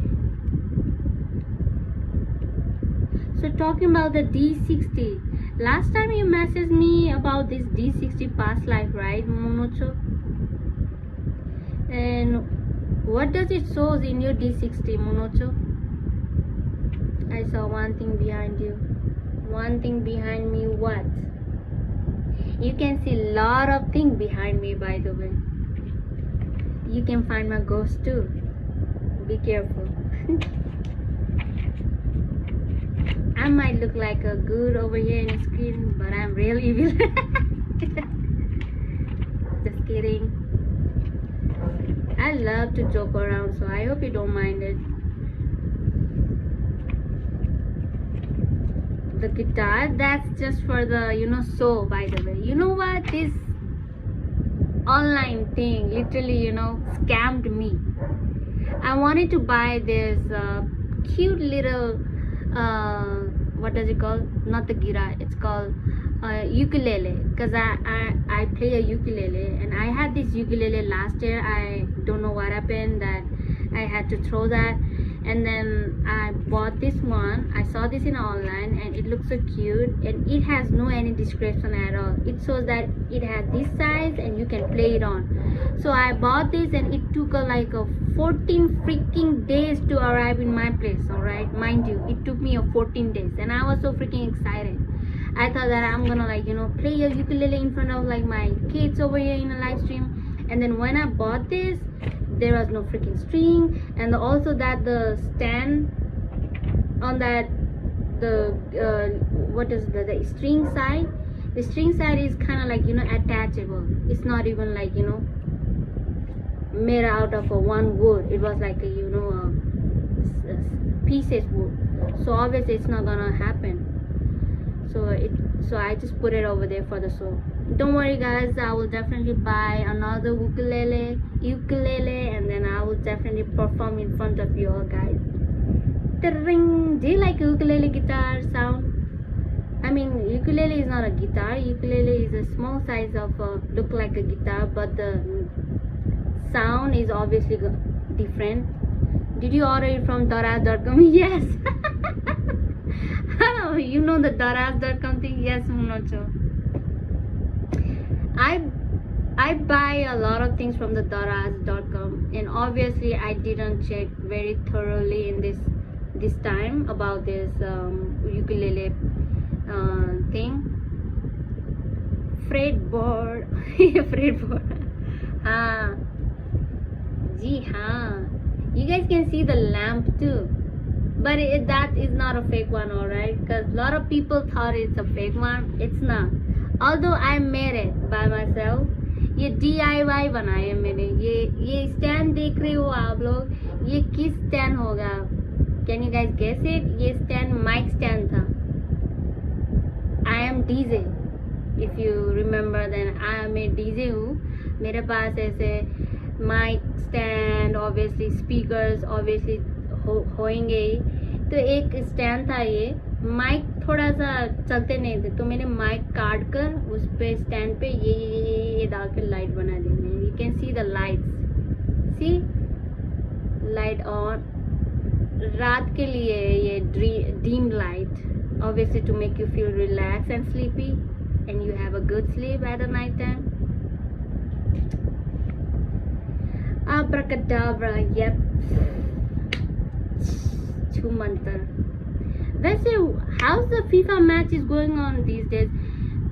So talking about the D60. Last time you messaged me about this D60 past life, right, Monocho? And what does it show in your D60, Monocho? I saw one thing behind you. One thing behind me, what? You can see a lot of things behind me, by the way. You can find my ghost too. Be careful. I might look like a good over here in the screen, but I'm real evil. Just kidding. I love to joke around, so I hope you don't mind it. The guitar, that's just for the, show, by the way. You know what? This online thing literally, scammed me. I wanted to buy this cute little what does it call? Not the guitar, it's called ukulele, because I play a ukulele, and I had this ukulele last year. I don't know what happened that I had to throw that, and then I bought this one. I saw this in online, and it looks so cute, and it has no any description at all. It shows that it has this size and you can play it on. So I bought this, and it took like a 14 freaking days to arrive in my place. Alright, mind you, it took me 14 days, and I was so freaking excited. I thought that I'm gonna play a ukulele in front of my kids over here in a live stream. And then when I bought this, there was no freaking string, and also that the stand on that the string side, the string side is kind of attachable. It's not even made out of one wood. It was like a pieces wood, so obviously it's not gonna happen. So I just put it over there for the show. Don't worry guys, I will definitely buy another ukulele, and then I will definitely perform in front of you all guys. Ring. Do you like ukulele guitar sound? I mean, ukulele is not a guitar. Ukulele is a small size of look like a guitar, but the sound is obviously different. Did you order it from daraz.com? Yes. Oh, you know the daraz.com thing? Yes, Munocho. I buy a lot of things from the daraz.com, and obviously I didn't check very thoroughly in this time about this ukulele thing. Fretboard. Fretboard. You guys can see the lamp too, but that is not a fake one, alright, because a lot of people thought it's a fake one. It's not, although I made it by myself. ये DIY बनाया है मैंने. ये stand देख रहे हो आप लोग, ये किस stand होगा? Can you guys guess it? ये stand mic stand था. I am DJ. If you remember, then I am a DJ हूँ. मेरे पास ऐसे mic stand obviously speakers obviously होंगे। तो एक स्टैंड था, ये माइक थोड़ा सा चलते नहीं थे, तो मैंने माइक काट कर उस पे स्टैंड पे ये डाल कर लाइट बना दी। You can see the lights, see light on. रात के लिए ये dim light obviously to make you feel relaxed and sleepy and you have a good sleep at the night time. Abracadabra, yep. Chumantar. वैसे how's the FIFA match is going on these days?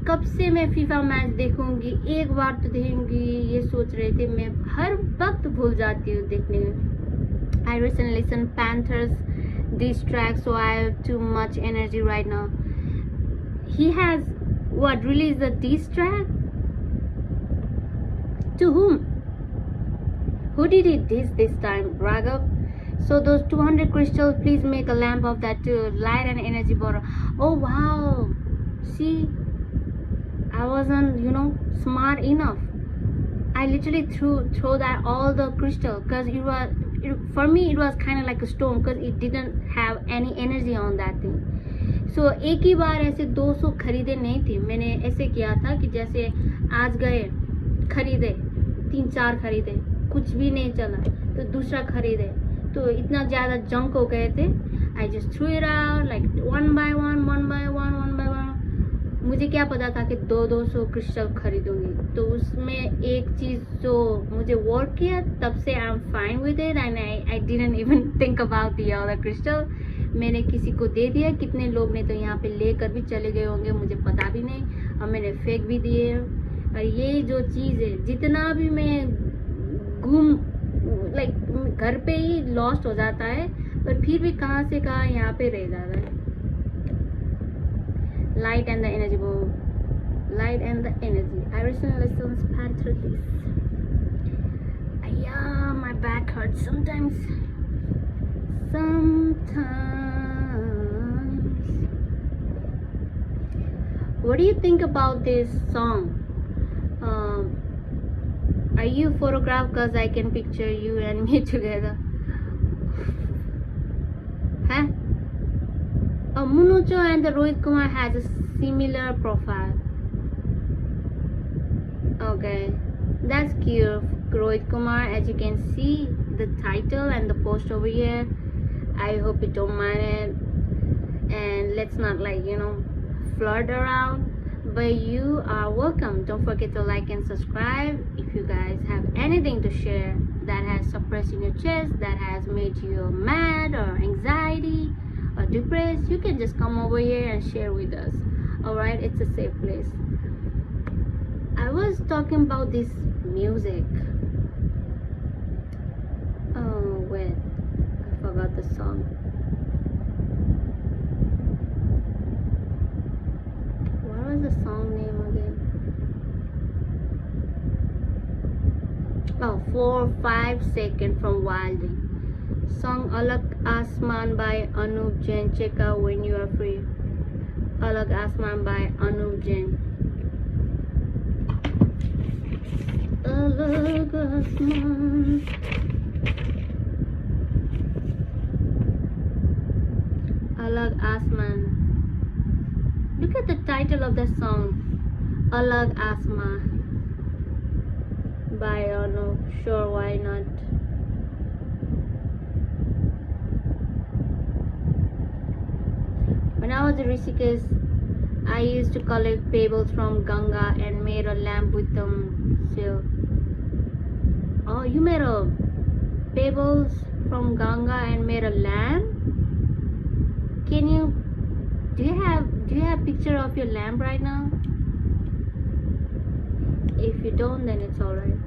कब से मैं FIFA match देखूंगी, एक बार तो देखूंगी ये सोच रहे थे, मैं हर वक्त भूल जाती हूँ देखने में। I recently listened Panthers diss track, so I have too much energy right now. He has what released a diss track? To whom? Who did he diss this time? Raghav? So those 200 crystals, please make a lamp of that too. Light and energy bottle. Oh wow! See, I wasn't, smart enough. I literally throw that all the crystal because for me it was kind of like a stone because it didn't have any energy on that thing. So एक ही बार ऐसे 200 खरीदे नहीं थे। मैंने ऐसे किया था कि जैसे आज गए खरीदे 3-4 खरीदे, कुछ भी नहीं चला तो दूसरा खरीदे, तो इतना ज़्यादा जंक हो गए थे। I just threw it out like one by one. मुझे क्या पता था कि 200 क्रिस्टल खरीदूंगी, तो उसमें एक चीज़ जो मुझे वर्क किया, तब से I am fine with it and I didn't even think about the other crystal. मैंने किसी को दे दिया, कितने लोग ने तो यहाँ पे लेकर भी चले गए होंगे, मुझे पता भी नहीं, और मैंने फेंक भी दिए। और ये जो चीज़ है, जितना भी मैं घर पे ही लॉस्ट हो जाता है, पर फिर भी कहाँ से कहाँ यहाँ पे रह जाता है। Light and the energy ball. Light and the energy. I recently listened to Panther this. Yeah, my back hurts sometimes. What do you think about this song? Are you photographed? Cause I can picture you and me together. Huh? Munucho and the Rohit Kumar has a similar profile. Okay, that's cute. Rohit Kumar, as you can see the title and the post over here. I hope you don't mind it, and let's not flirt around, but you are welcome. Don't forget to like and subscribe. If you guys have anything to share that has suppressed in your chest, that has made you mad or anxiety or depressed, you can just come over here and share with us. Alright, it's a safe place. I was talking about this music. Oh wait, I forgot the song. What was the song name again? Oh, 4-5 Seconds from Wilding. Song Alag Asman by Anup Jain. Check out when you are free. Alag Asman by Anup Jain. Alag Asman. Alag Asman. Look at the title of the song. Alag Asman by Anup. Sure, why not? When I was in Rishikesh, I used to collect pebbles from Ganga and made a lamp with them. So, oh, you made a pebbles from Ganga and made a lamp? Can you? Do you have picture of your lamp right now? If you don't, then it's alright.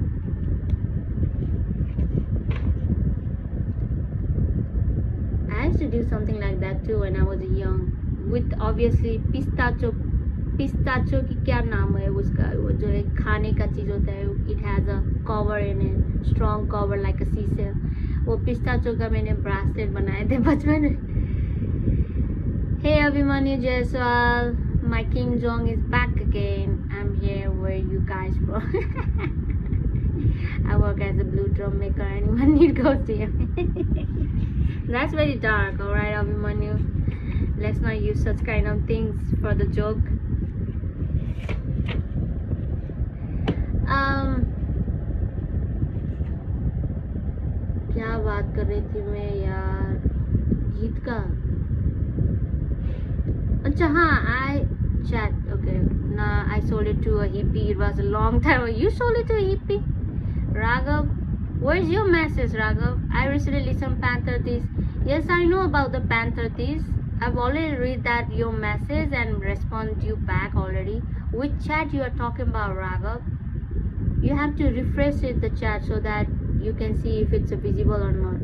I used to do something like that too when I was young. With obviously pistachio की क्या नाम है उसका, वो जो एक खाने का चीज़ होता है, it has a cover in it, strong cover like a seashell. वो पिस्ताचो का मैंने ब्रासलेट बनाए थे बचपन में. Hey Abhimanyu Jaiswal, my King Jong is back again. I'm here where you guys from. I work as a blue drum maker. Anyone need goes to you. That's very dark, alright, Abhimanyu. Let's not use such kind of things for the joke. क्या बात कर रही थी मैं यार, गीत का. अच्छा हाँ, I chat. Okay, nah, I sold it to a hippie. It was a long time. You sold it to a hippie, Raghav? Where's your message, Raghav? I recently listened Panther Thieves. Yes, I know about the Panther Thieves. I've already read that your message and respond you back already. Which chat you are talking about, Raghav? You have to refresh it, the chat, so that you can see if it's visible or not.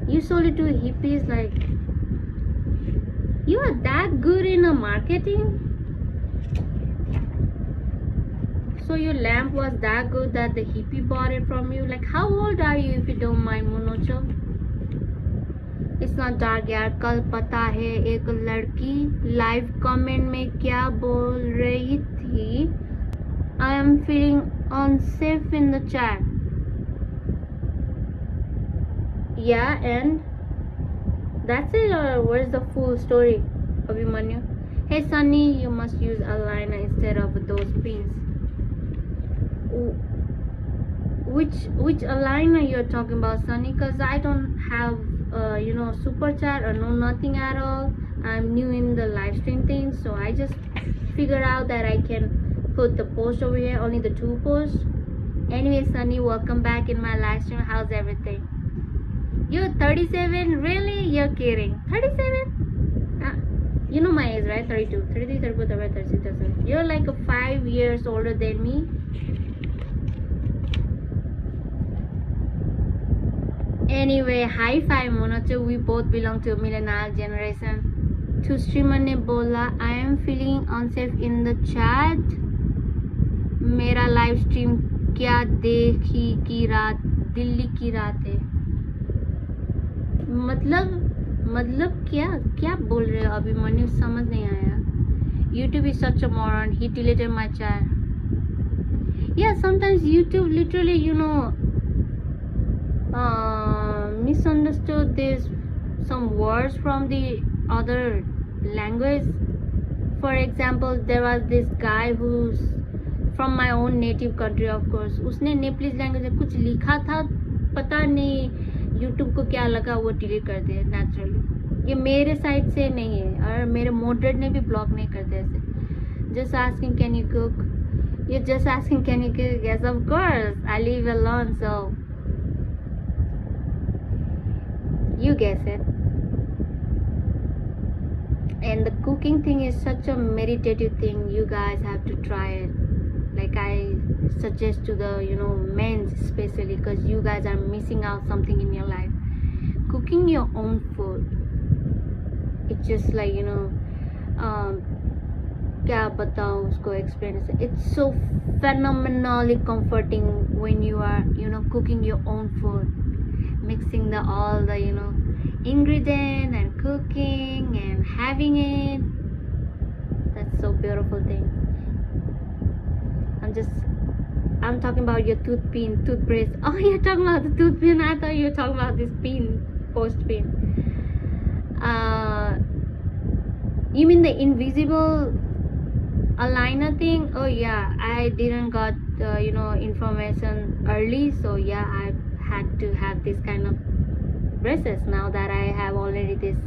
You sold it to hippies, like you are that good in a marketing? So your lamp was that good that the hippie bought it from you? Like how old are you, if you don't mind, Monocho? It's not dark यार. कल पता है एक लड़की live comment में क्या बोल रही थी? I am feeling unsafe in the chat. Yeah, and that's it, or where's the full story, Abhimanyu? Hey Sunny, you must use eyeliner instead of those pins. Which aligner you're talking about, Sunny? Because I don't have super chat or know nothing at all. I'm new in the live stream thing, so I just figured out that I can put the post over here, only the 2 posts. Anyway, Sunny, welcome back in my live stream. How's everything? You're 37? Really? You're kidding. 37? You know my age, right? 32, 33, 34, 35, 36, 37. You're like 5 years older than me. Anyway, high five, Monocho. We both belong to a millennial generation. To streamer ne bola, I am feeling unsafe in the chat. मेरा live stream क्या देखी की रात, दिल्ली की रात है. मतलब क्या बोल रहे हो अभिमन्यु? समझ नहीं आया. YouTube is such a moron. He deleted my chat. Yeah, sometimes YouTube literally, misunderstood this some words from the other language. For example, there was this guy who's from my own native country, of course. उसने Nepali language में कुछ लिखा था, पता नहीं YouTube को क्या लगा, वो डिलीट कर दिया नेचुरली. ये मेरे साइड से नहीं है, और मेरे मॉडरेटर ने भी ब्लॉक नहीं करते ऐसे. Just asking, can you cook? You're just asking, can you cook? Yes, of course. I live alone, so you guess it. And the cooking thing is such a meditative thing. You guys have to try it. Like I suggest to the men especially, because you guys are missing out something in your life. Cooking your own food, it's just like क्या बताऊँ उसको explain. It's so phenomenally comforting when you are cooking your own food, mixing all the ingredient and cooking and having it. That's so beautiful thing. I'm talking about your toothbrush. Oh, you're talking about the toothpin. I thought you were talking about this post pin. You mean the invisible aligner thing? Oh yeah, I didn't got information early, so yeah, I had to have this kind of braces. Now that I have already this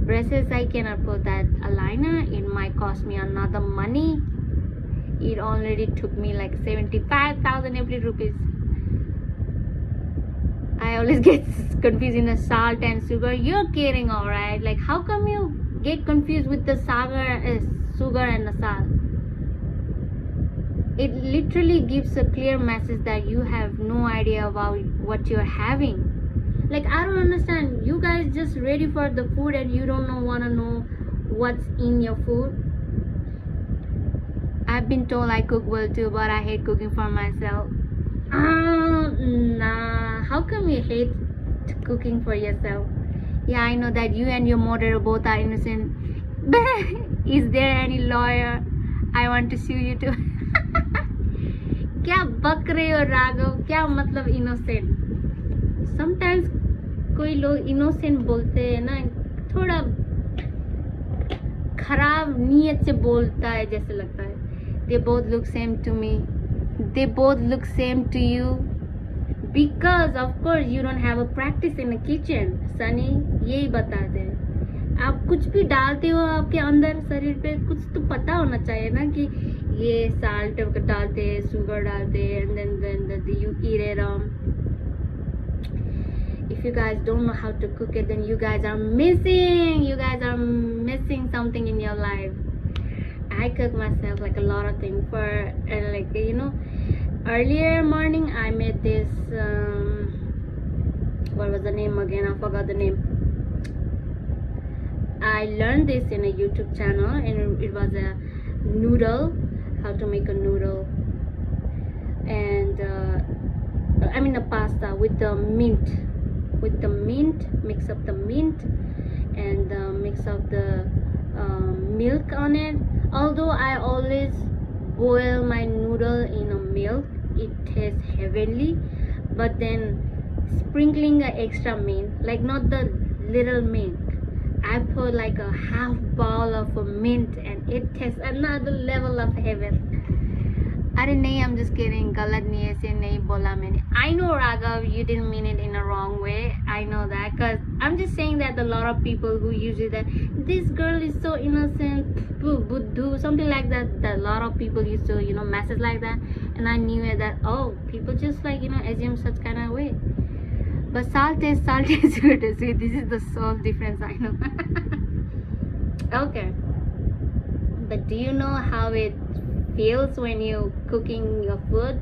braces, I cannot put that aligner. It might cost me another money. It already took me like 75,000 every rupees. I always get confused in the salt and sugar. You're kidding, alright? Like how come you get confused with the sugar and the salt? It literally gives a clear message that you have no idea about what you're having. Like I don't understand. You guys just ready for the food and you don't wanna know what's in your food. I've been told I cook well too, but I hate cooking for myself. Nah. How come you hate cooking for yourself? Yeah, I know that you and your mother both are innocent. Is there any lawyer I want to sue you too. क्या बक रहे हो राघव, क्या मतलब innocent? Sometimes कोई लोग innocent बोलते हैं ना, थोड़ा खराब नीयत से बोलता है जैसे लगता है. They both look same to me. They both look same to you. Because of course you don't have a practice in the kitchen. Sunny यही बताते हैं. आप कुछ भी डालते हो आपके अंदर शरीर पे, कुछ तो पता होना चाहिए ना कि ये साल्ट डालते हैं, शुगर डालते हैं, and then you eat it. If you guys don't know how to cook it, then you guys are missing something in your life. I cook myself like a lot of things. For earlier morning I made this what was the name again? I forgot the name. I learned this in a YouTube channel, and it was a noodle, how to make a noodle, and a pasta with the mint. Mix up the mint and mix up the milk on it. Although I always boil my noodle in a milk, it tastes heavenly, but then sprinkling an extra mint, like not the little mint, I put like a half bowl of a mint, and it tastes another level of heaven. अरे नहीं, I'm just kidding. गलत नहीं, ऐसे नहीं बोला मैंने. I know Raghav, you didn't mean it in a wrong way. I know that, because I'm just saying that a lot of people who usually that this girl is so innocent, buddhu, something like that. That a lot of people used to message like that, and I knew it that people just assume such kind of way. But salt is good. See, this is the salt difference, I know. Okay, but do you know how it feels when you're cooking your food?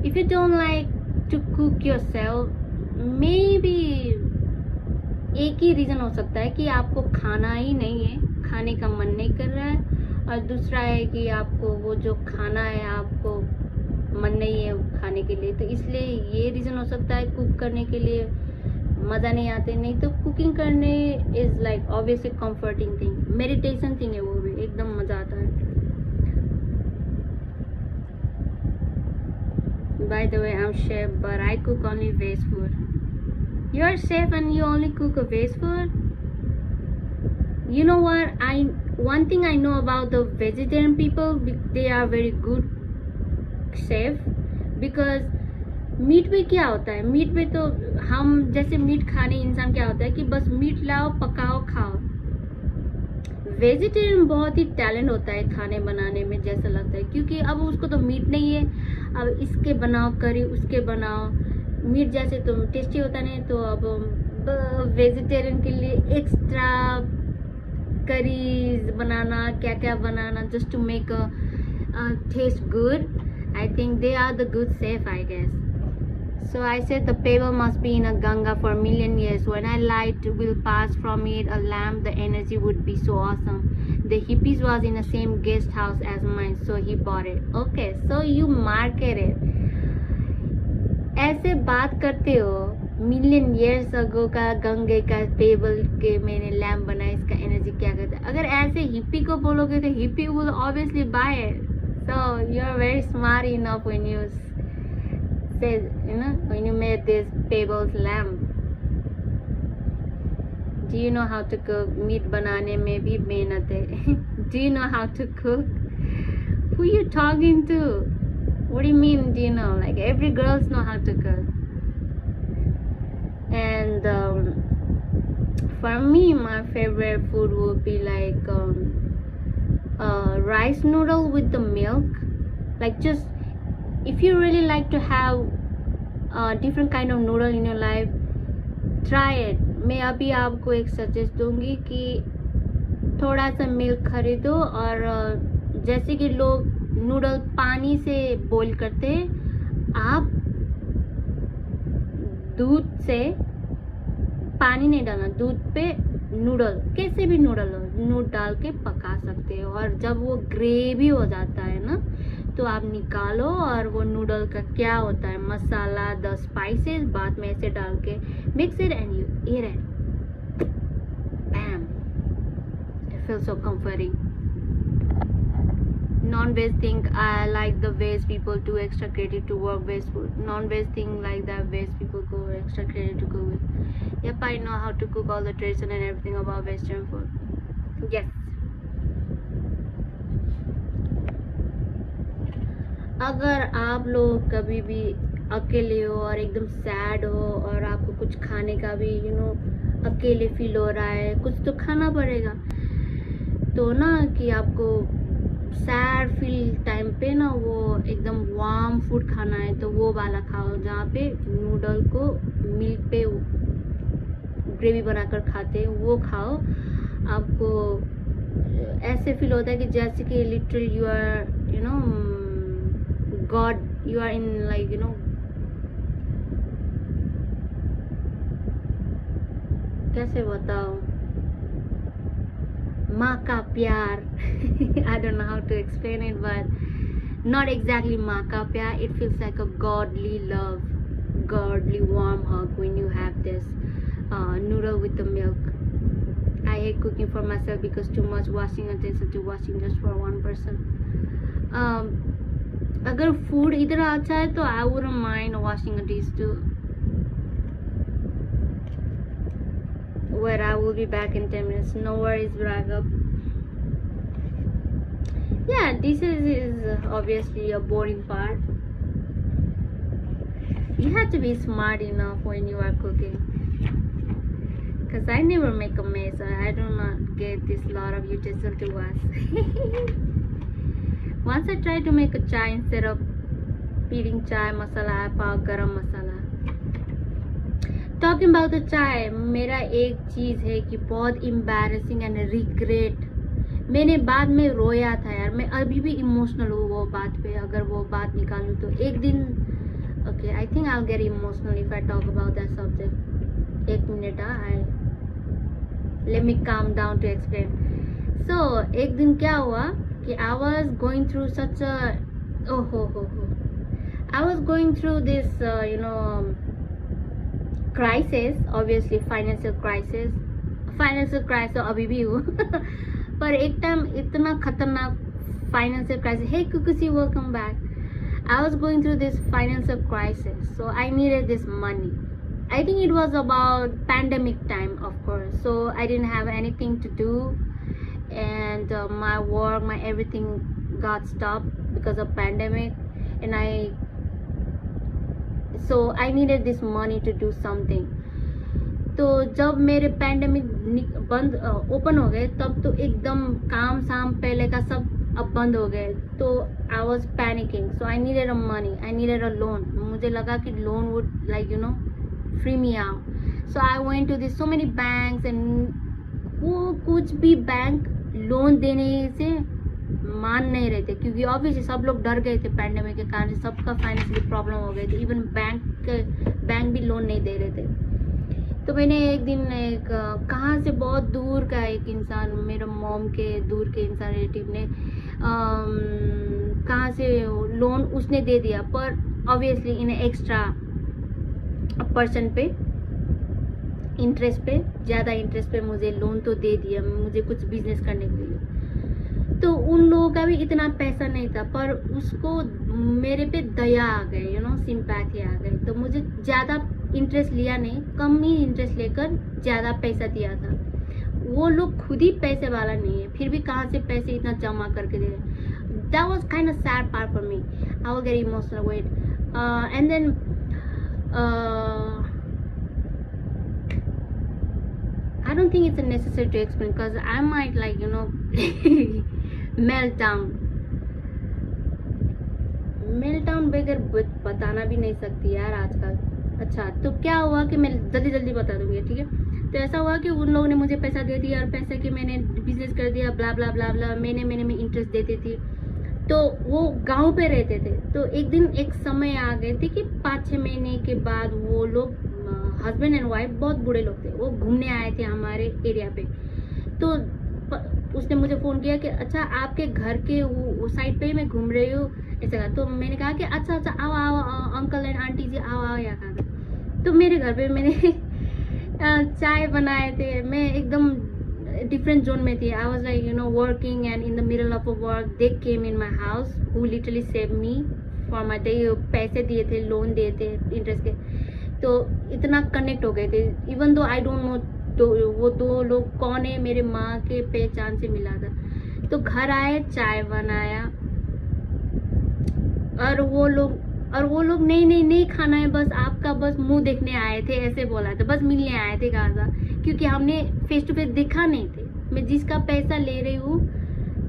If you don't like to cook yourself, maybe एक ही reason हो सकता है कि आपको खाना ही नहीं है, खाने का मन नहीं कर रहा है, और दूसरा है कि आपको वो जो खाना है आपको मन नहीं है खाने के लिए, तो इसलिए ये रीज़न हो सकता है कुक करने के लिए मज़ा नहीं आते. नहीं तो कुकिंग करने is like obviously comforting thing, meditation thing है, वो भी एकदम मज़ा आता है. By the way, I'm chef, but I cook only veg food. You're a chef and you only cook a veg food? You know what? One thing I know about the vegetarian people, they are very good chef, because meat पे क्या होता है, meet पे तो हम जैसे meet खाने इंसान क्या होता है कि बस मीट लाओ, पकाओ, खाओ. वेजिटेरियन बहुत ही टैलेंट होता है खाने बनाने में जैसा लगता है, क्योंकि अब उसको तो मीट नहीं है, अब इसके बनाओ करी, उसके बनाओ. मीट जैसे तो टेस्टी होता नहीं, तो अब वेजिटेरियन के लिए एक्स्ट्रा करीज बनाना, क्या क्या बनाना, just to make a taste good. I think they are the good chef, I guess. So I said the paper must be in a Ganga for a million years. When I light will pass from it, a lamp, the energy would be so awesome. The hippies was in the same guest house as mine, so he bought it. Okay, so you market it. ऐसे बात करते हो, million years ago का गंगे का payable के मैंने lamp बनाया, इसका एनर्जी क्या करता है. अगर ऐसे हिप्पी को बोलोगे तो hippie will obviously buy it. So you're very smart enough when you said, when you made this pebbles lamp. Do you know how to cook? Meat बनाने में भी मेहनत है. Do you know how to cook? Who you talking to? What do you mean, do you know? Like every girls know how to cook. And for me, my favorite food would be like rice noodle with the milk. Like, just if you really like to have different kind of noodle in your life, try it. मैं अभी आपको एक suggest दूंगी कि थोड़ा सा milk खरीदो, और जैसे कि लोग नूडल पानी से बॉईल करते हैं, आप दूध से, पानी नहीं डालना, दूध पे नूडल, कैसे भी नूडल डाल के पका सकते हो. और जब वो ग्रेवी हो जाता है ना, तो आप निकालो, और वो नूडल का क्या होता है, मसाला, द स्पाइसेस बाद में ऐसे डाल के mix it and you eat it. Bam, it feels so comforting. non-veg thing, I like the veg people do extra credit to work veg food. Non-veg thing like that, veg people go extra credit to go with. Yep, I know how to cook all the tradition and everything about Western food. Yes. अगर आप लोग कभी भी अकेले हो और एकदम sad हो और आपको कुछ खाने का भी अकेले फील हो रहा है, कुछ तो खाना पड़ेगा, तो ना कि आपको सैड फील टाइम पे ना वो एकदम वार्म फूड खाना है तो वो वाला खाओ, जहाँ पे नूडल को मिल्क पे ग्रेवी बनाकर खाते हैं वो खाओ। आपको ऐसे फील होता है कि जैसे कि literally you are God, you are in like कैसे बताओ, माँ का प्यार। I don't know how to explain it, but not exactly माँ का प्यार. It feels like a godly love, godly warm hug when you have this noodle with the milk. I hate cooking for myself because too much washing attention to washing just for one person. अगर food इतना अच्छा है तो I wouldn't mind washing a dish too. Where I will be back in 10 minutes. No worries, brag up. Yeah, this is obviously a boring part. You have to be smart enough when you are cooking. Because I never make a mess. I do not get this lot of utensils to wash. Once I tried to make a chai instead of eating chai masala, I found garam masala. Talking about the chai, मेरा एक चीज़ है कि बहुत embarrassing and regret, मैंने बाद में रोया था यार, मैं अभी भी इमोशनल हूँ वो बात पे। अगर वो बात निकालूँ तो एक दिन okay, I think I'll get emotional if I talk about that subject. एक minute let me calm down to explain. So एक दिन क्या हुआ कि I was going through such a I was going through this crisis, obviously financial crisis अभी भी हूँ पर एक टाइम इतना खतरनाक financial crisis. Hey Kukusi, welcome back. I was going through this financial crisis, so I needed this money. I think it was about pandemic time, of course, so I didn't have anything to do, and my work, my everything got stopped because of pandemic, and so I needed this money to do something. तो जब मेरे pandemic बंद open हो गए तब तो एकदम काम शाम पहले का सब अब बंद हो गए, तो I was panicking. So I needed a money, I needed a loan. मुझे लगा कि loan would like free me out. So I went to this so many banks and वो कुछ भी बैंक लोन देने से मान नहीं रहे थे, क्योंकि ऑब्वियसली सब लोग डर गए थे पैंडेमिक के कारण, सबका फाइनेंशियली प्रॉब्लम हो गई थी. इवन बैंक भी लोन नहीं दे रहे थे. तो मैंने एक दिन कहाँ से बहुत दूर का एक इंसान, मेरे मॉम के दूर के इंसान रिलेटिव ने कहाँ से लोन उसने दे दिया, पर ऑब्वियसली इन एक्स्ट्रा परसेंट पे, इंटरेस्ट पे, ज़्यादा इंटरेस्ट पे मुझे लोन तो दे दिया मुझे कुछ बिजनेस करने के लिए. तो उन लोगों का भी इतना पैसा नहीं था, पर उसको मेरे पे दया आ गई, सिंपैथी आ गई. तो मुझे ज़्यादा इंटरेस्ट लिया नहीं, कम ही इंटरेस्ट लेकर ज़्यादा पैसा दिया था. वो लोग खुद ही पैसे वाला नहीं है, फिर भी कहाँ से पैसे इतना जमा करके दे. That was kind of sad part for me. I will get emotional wait and then I don't think it's necessary to explain because I might melt down बगैर बताना भी नहीं सकती यार आजकल. अच्छा, तो क्या हुआ कि मैं जल्दी बता दूंगी, ठीक है. तो ऐसा हुआ कि उन लोगों ने मुझे पैसा दे दिया और पैसे के मैंने बिजनेस कर दिया, ब्ला ब्ला ब्ला ब्ला, महीने में इंटरेस्ट देती थी. तो वो गांव पे रहते थे. तो एक दिन एक समय आ गए थे कि 5-6 महीने के बाद वो लोग हस्बैंड एंड वाइफ, बहुत बूढ़े लोग थे, वो घूमने आए थे हमारे एरिया पे. तो उसने मुझे फ़ोन किया कि अच्छा आपके घर के वो साइड पे ही मैं घूम रही हूँ ऐसा. तो मैंने कहा कि अच्छा आओ अंकल एंड आंटी जी आओ यहाँ कहा. तो मेरे घर पे मैंने चाय बनाए थे. मैं एकदम डिफरेंट जोन में थी. I was like working and in the middle of a work they came in my house who literally save me for my day. पैसे दिए थे, लोन दिए थे इंटरेस्ट के. तो इतना कनेक्ट हो गए थे. Even though I don't know तो वो दो लोग कौन है, मेरे माँ के पहचान से मिला था. तो घर आए, चाय बनाया, और वो लोग नहीं खाना है, बस आपका बस मुंह देखने आए थे, ऐसे बोला था. बस मिलने आए थे, कहा था, क्योंकि हमने फेस टू फेस देखा नहीं थे. मैं जिसका पैसा ले रही हूँ,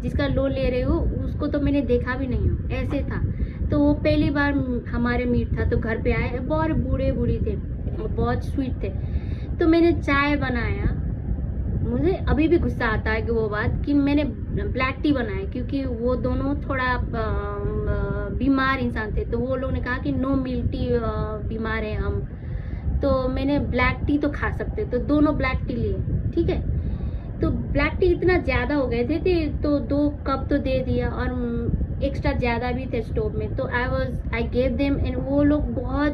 जिसका लोन ले रही हूँ, उसको तो मैंने देखा भी नहीं हूँ, ऐसे था. तो वो पहली बार हमारे मीट था. तो घर पे आए, बहुत बूढ़े थे, बहुत स्वीट थे. तो मैंने चाय बनाया. मुझे अभी भी गुस्सा आता है कि वो बात कि मैंने ब्लैक टी बनाया, क्योंकि वो दोनों थोड़ा बीमार इंसान थे. तो वो लोग ने कहा कि नो मिल्क टी, बीमार है हम, तो मैंने ब्लैक टी तो खा सकते. तो दोनों ब्लैक टी लिए, ठीक है. तो ब्लैक टी इतना ज़्यादा हो गए थे तो 2 कप तो दे दिया, और एक्स्ट्रा ज़्यादा भी थे स्टोव में. तो आई गेव देम, एंड वो लोग बहुत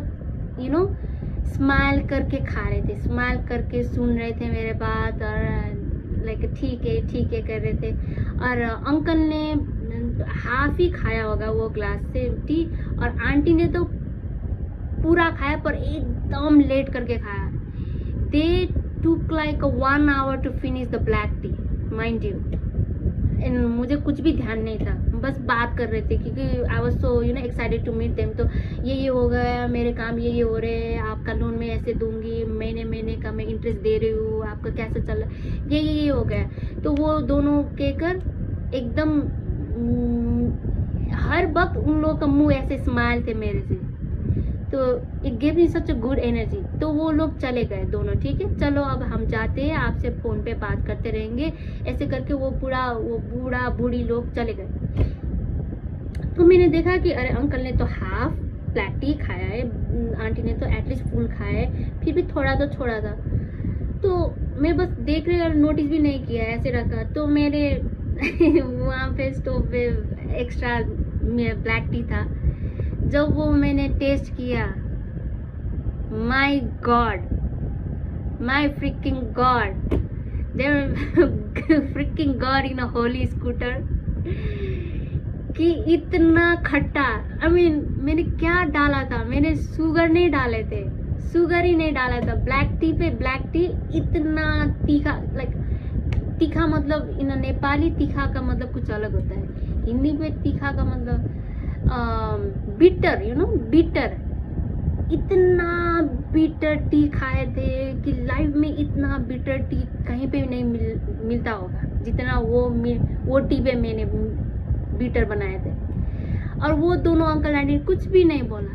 स्माइल करके खा रहे थे, स्माइल करके सुन रहे थे मेरे बात, और लाइक ठीक है कर रहे थे. और अंकल ने हाफ ही खाया होगा वो ग्लास से टी, और आंटी ने तो पूरा खाया, पर एकदम लेट करके खाया. दे took like 1 hour to finish the black tea, mind you. And मुझे कुछ भी ध्यान नहीं था, बस बात कर रहे थे, क्योंकि I was so excited to meet them. तो ये हो गया, मेरे काम ये हो रहे हैं, आपका लोन मैं ऐसे दूंगी, महीने का मैं इंटरेस्ट दे रही हूँ, आपका कैसे चल रहा है, ये हो गया. तो वो दोनों कहकर एकदम हर वक्त उन लोगों का मुंह ऐसे स्माइल थे मेरे से. तो it gave me such a good energy. तो वो लोग चले गए दोनों, ठीक है, चलो अब हम जाते हैं, आपसे फ़ोन पे बात करते रहेंगे, ऐसे करके वो बूढ़ा बूढ़ी लोग चले गए. तो मैंने देखा कि अरे अंकल ने तो हाफ ब्लैक टी खाया है, आंटी ने तो एटलीस्ट फुल खाया है, फिर भी थोड़ा तो छोड़ा था. तो मैं बस देख रही और नोटिस भी नहीं किया, ऐसे रखा. तो मेरे वहाँ पे स्टोव पे एक्स्ट्रा ब्लैक टी था. जब वो मैंने टेस्ट किया, माई गॉड, माई फ्रिकिंग गॉड, फ्रिकिंग गॉड इन अ होली स्कूटर, कि इतना खट्टा. आई मीन मैंने क्या डाला था, मैंने शुगर नहीं डाले थे, शुगर ही नहीं डाला था. ब्लैक टी पे ब्लैक टी इतना तीखा, लाइक तीखा मतलब इन नेपाली तीखा का मतलब कुछ अलग होता है, हिंदी में तीखा का मतलब बिटर, बिटर. इतना बिटर टी खाए थे कि लाइफ में इतना बिटर टी कहीं पे भी नहीं मिलता होगा जितना वो टी पे मैंने बिटर बनाए थे. और वो दोनों अंकल आंटी कुछ भी नहीं बोला,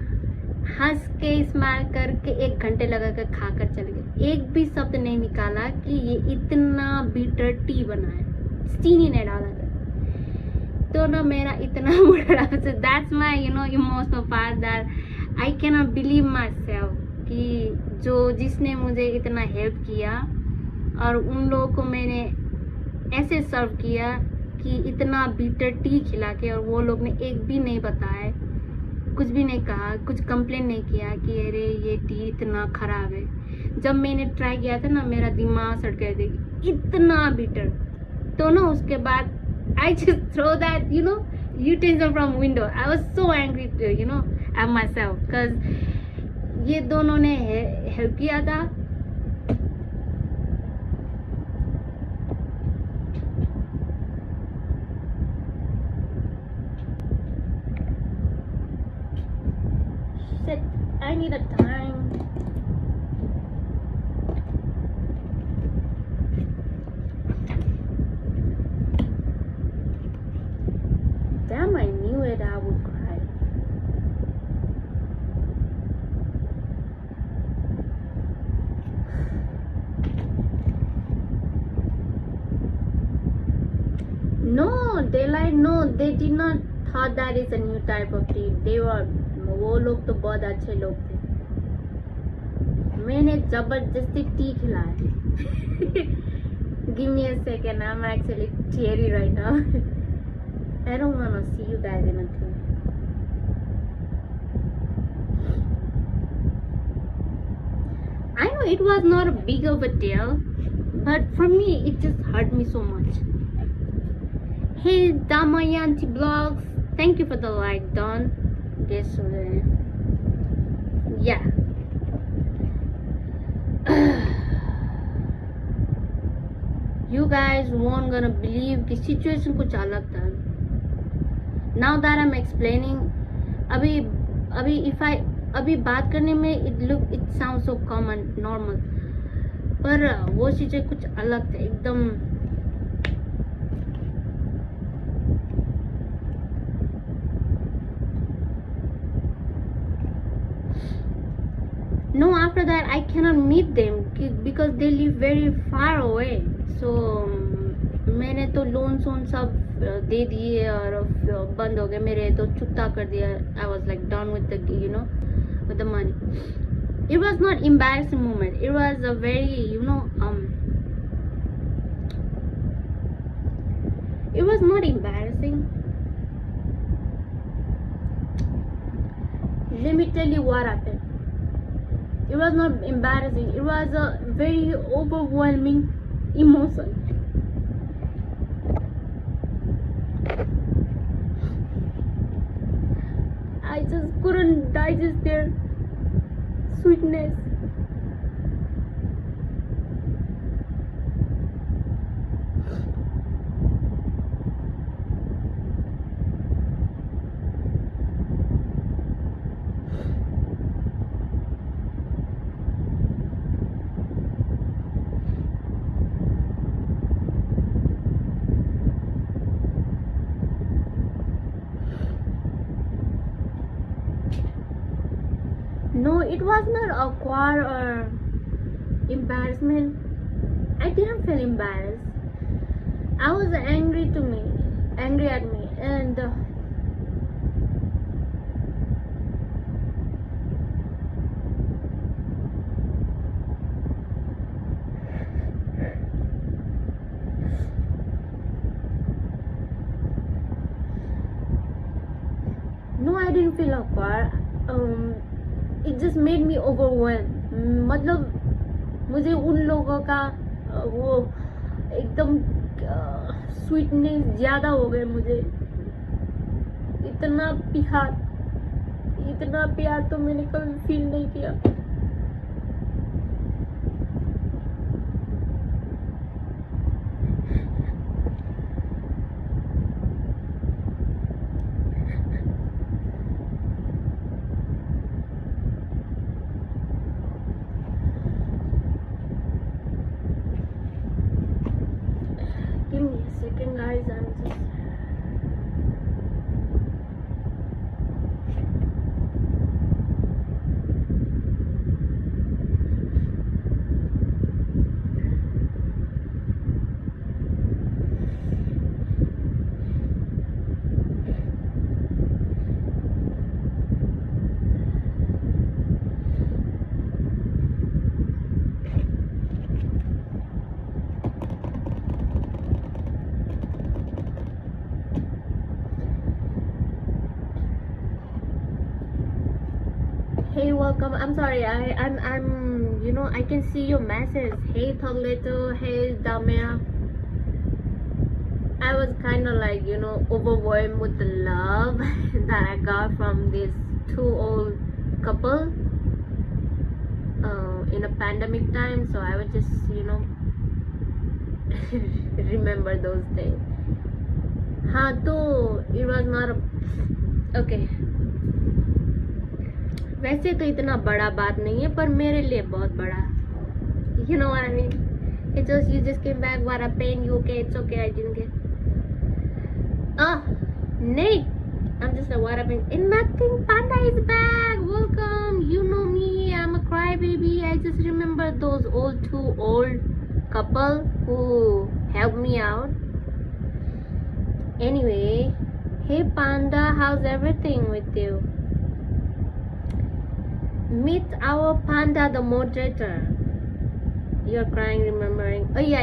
हंस के स्माइल करके 1 घंटे लगा कर खा कर चले गए. एक भी शब्द नहीं निकाला कि ये इतना बिटर टी बना है, चीनी नहीं डाला था. तो ना मेरा इतना बुरा, so that's my emotional part that I cannot believe myself कि जिसने मुझे इतना हेल्प किया, और उन लोगों को मैंने ऐसे सर्व किया कि इतना बिटर टी खिला के, और वो लोग ने एक भी नहीं बताया, कुछ भी नहीं कहा, कुछ कंप्लेन नहीं किया कि अरे ये टी इतना ख़राब है. जब मैंने ट्राई किया था ना, मेरा दिमाग सड़ गया था, इतना बिटर. तो ना उसके बाद I just throw that utensil from window. I was so angry at myself because ये दोनों ने हेल्प किया था. Shit, I need a time. Damn, I knew it, I would cry. No, they did not thought that is a new type of tea. वो लोग तो बहुत अच्छे लोग थे. मैंने जबरदस्ती टी खिलाया. Give me a second, I'm actually teary right now. I don't want to see you guys in a tear. I know it was not a big of a deal, but for me it just hurt me so much. Hey Damayanti Blogs, thank you for the like, Don. Guess yeah. You guys won't gonna believe the situation कुछ अलग था. Now that I'm explaining, अभी if I अभी बात करने में it sounds so common, normal, पर वो चीजें कुछ अलग थे एकदम. No, after that I cannot meet them because they live very far away. So मैंने तो लोन सोन सब दे दिए और बंद हो गए मेरे, तो चुकता कर दिया. I was like done with the with the money. It was not embarrassing moment. It was a very it was not embarrassing. Let me tell you what happened. It was not embarrassing. It was a very overwhelming emotion. I just couldn't digest their sweetness. No, it was not awkward or embarrassment. I didn't feel embarrassed. I was angry at me, and no, I didn't feel awkward. It just made me overwhelmed. मतलब मुझे उन लोगों का वो एकदम sweetness ज़्यादा हो गए. मुझे इतना प्यार तो मैंने कभी फील नहीं किया. Give me a second, guys. I'm just hey, welcome. I'm sorry. I'm I can see your message. Hey, Toledo. Hey, Damia. I was kind of like overwhelmed with the love that I got from this two old couple in a pandemic time. So I would just remember those days. हाँ तो it was not okay. वैसे तो इतना बड़ा बात नहीं है, पर मेरे लिए बहुत बड़ा. You know what I mean? It just you just came back. What a pain. You okay? It's okay. I didn't get. Nate. I'm just like, what happened? And nothing. Panda is back. Welcome. You know me. I'm a crybaby. I just remember those two old couple who helped me out. Anyway, hey Panda, how's everything with you? Meet our Panda, the moderator. You're crying, remembering. Oh yeah.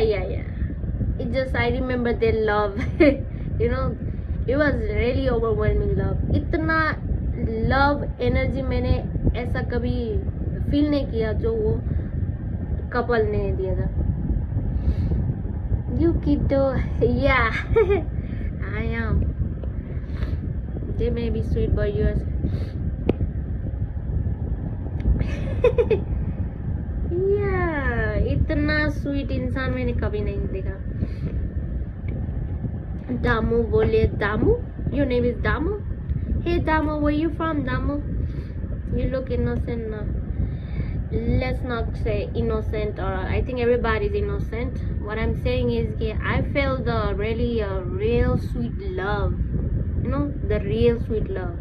It just I remember their love. It was really overwhelming love. इतना love energy मैंने ऐसा कभी feel नहीं किया जो वो couple ने दिया था. You kiddo. Yeah. I am. They may be sweet, but yours. Yeah, इतना स्वीट इंसान मैंने कभी नहीं देखा. Damu बोले Damu? Your name is Damu? Hey Damu, where you from, Damu? You look innocent now. Let's not say innocent, or I think everybody's innocent. What I'm saying is, yeah, I felt the really real sweet love. You know, the real sweet love.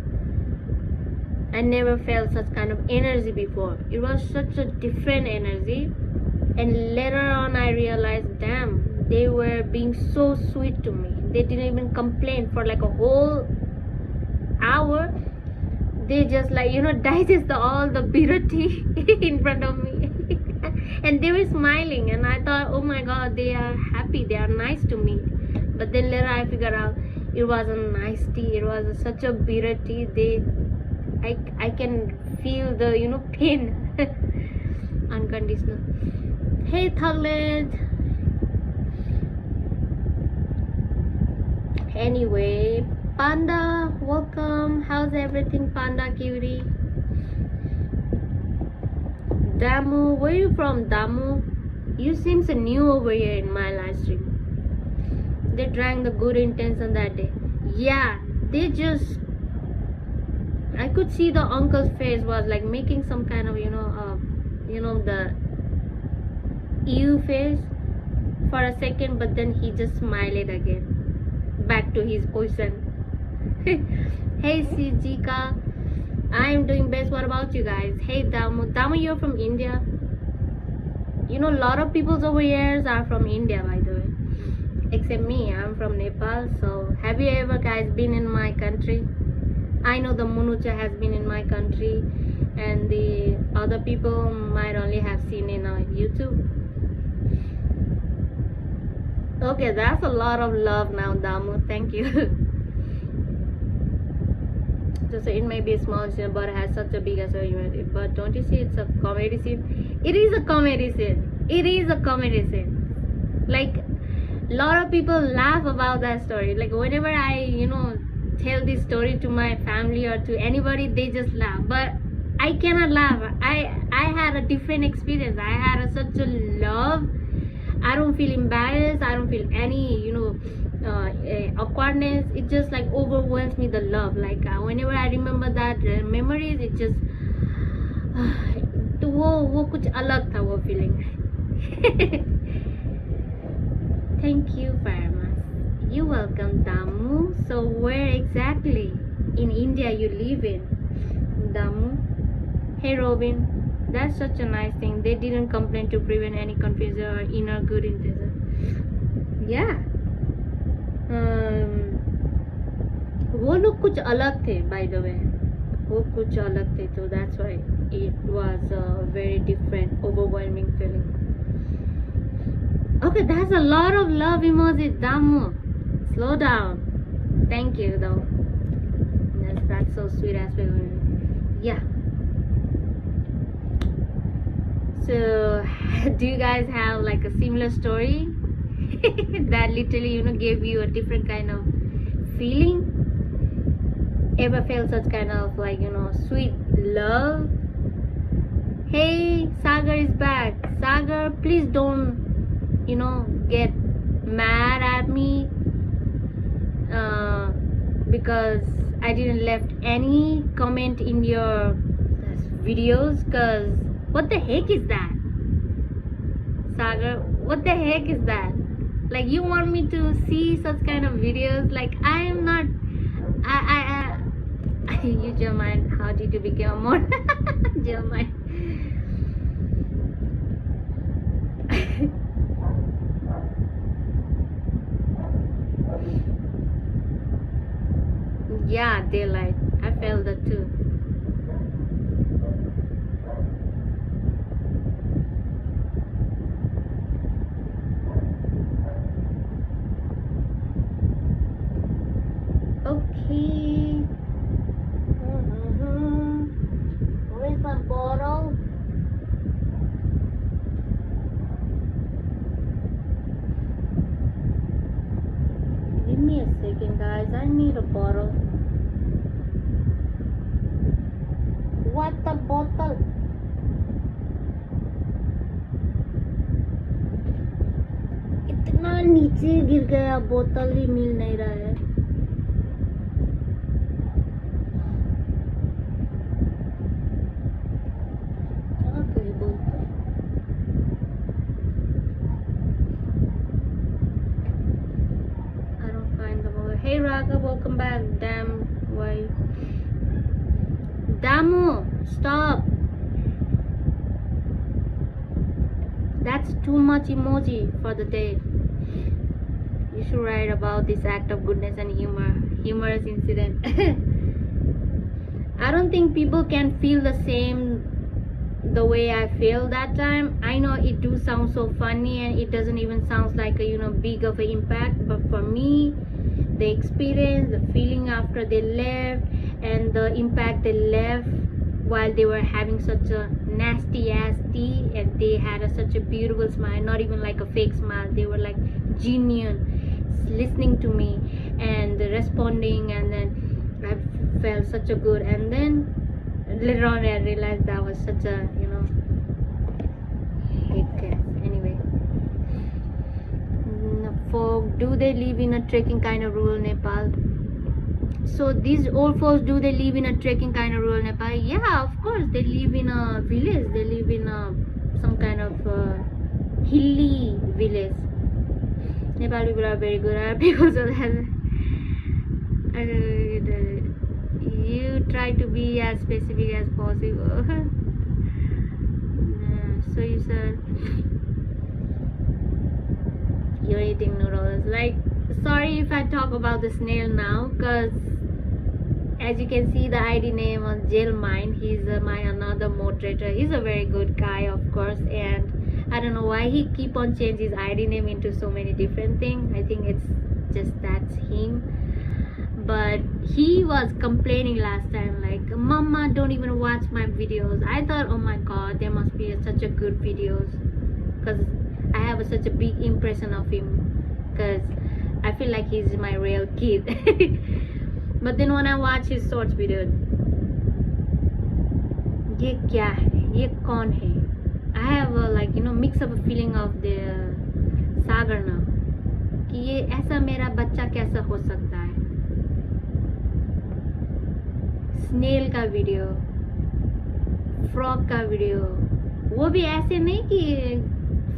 I never felt such kind of energy before. It was such a different energy. And later on I realized, damn, they were being so sweet to me. They didn't even complain for like a whole hour. They just like, you know, digest all the bitter tea in front of me. And they were smiling, and I thought, oh my god, they are happy, they are nice to me. But then later I figured out it wasn't nice tea, it was such a bitter tea. I can feel the, you know, pain. Unconditional. Hey Thuglet. Anyway, Panda, welcome. How's everything, Panda cutie? Damu, where you from, Damu? You seems new over here in my live stream. They drank the good intention that day. Yeah, they just, I could see the uncle's face was like making some kind of, the ew face for a second, but then he just smiled again. Back to his position. Hey Sijika, I am doing best. What about you guys? Hey Damu, you're from India. You know, a lot of people over here are from India, by the way, except me. I'm from Nepal. So have you ever guys been in my country? I know the Munucha has been in my country, and the other people might only have seen in YouTube. Okay, that's a lot of love now, Damu. Thank you. So it may be a small scene, but it has such a big argument. But don't you see it's a comedy scene? It is a comedy scene. It is a comedy scene. Like, a lot of people laugh about that story. Like, whenever I, tell this story to my family or to anybody, they just laugh. But I cannot laugh. I had a different experience. I had such a love. I don't feel embarrassed. I don't feel any, awkwardness. It just like overwhelms me, the love. Like whenever I remember that memories, it just तो वो कुछ अलग था वो feeling. Thank you very much. You're welcome, Damu. So where exactly in India you live in, Damu? Hey Robin. That's such a nice thing. They didn't complain to prevent any confusion or inner good intention. Yeah. वो लोग कुछ अलग थे, by the way. वो कुछ अलग थे, so that's why it was a very different, overwhelming feeling. Okay, that's a lot of love emojis, Damu. Slow down. Thank you, though. Yes, that's so sweet as well. Yeah. So, do you guys have like a similar story that literally, gave you a different kind of feeling? Ever felt such kind of like, sweet love? Hey, Sagar is back. Sagar, please don't, get mad at me because I didn't left any comment in your videos, because what the heck is that? Sagar, what the heck is that? Like, you want me to see such kind of videos? Like, I am not, you German, how did you become more German? Yeah, daylight. I felt that too. Okay. Where's my bottle? me a second, guys. I need a bottle. What the bottle? इतना नीचे गिर गया, बोतल ही मिल नहीं रहा है. Hey Raga, welcome back. Damn, why? Damu, stop. That's too much emoji for the day. You should write about this act of goodness and humorous incident. I don't think people can feel the same the way I feel that time. I know it do sound so funny and it doesn't even sound like a big of an impact, but for me, the experience, the feeling after they left, and the impact they left while they were having such a nasty ass tea, and they had such a beautiful smile, not even like a fake smile. They were like genuine, listening to me and responding, and then I felt such a good. And then later on I realized that was such a hate case. Anyway, folk, do they live in a trekking kind of rural Nepal? So these old folks, do they live in a trekking kind of rural Nepal? Yeah, of course. They live in a village. They live in some kind of hilly village. Nepal people are very good at people, so that you try to be as specific as possible. So you said you're eating noodles. Like, sorry if I talk about the snail now, because as you can see the ID name on Jail Mind, he's my another moderator. He's a very good guy, of course, and I don't know why he keep on changing his ID name into so many different things. I think it's just that's him. But he was complaining last time like, Mama, don't even watch my videos. I thought, oh my god, there must be such a good videos, because I have such a big impression of him, because I feel like he's my real kid. But then when I watch his shorts video, ये क्या है, ये कौन है? I have a mix of a feeling of the सागर ना, कि ये ऐसा मेरा बच्चा कैसा हो सकता है. स्नेल का वीडियो, फ्रॉग का वीडियो, वो भी ऐसे नहीं कि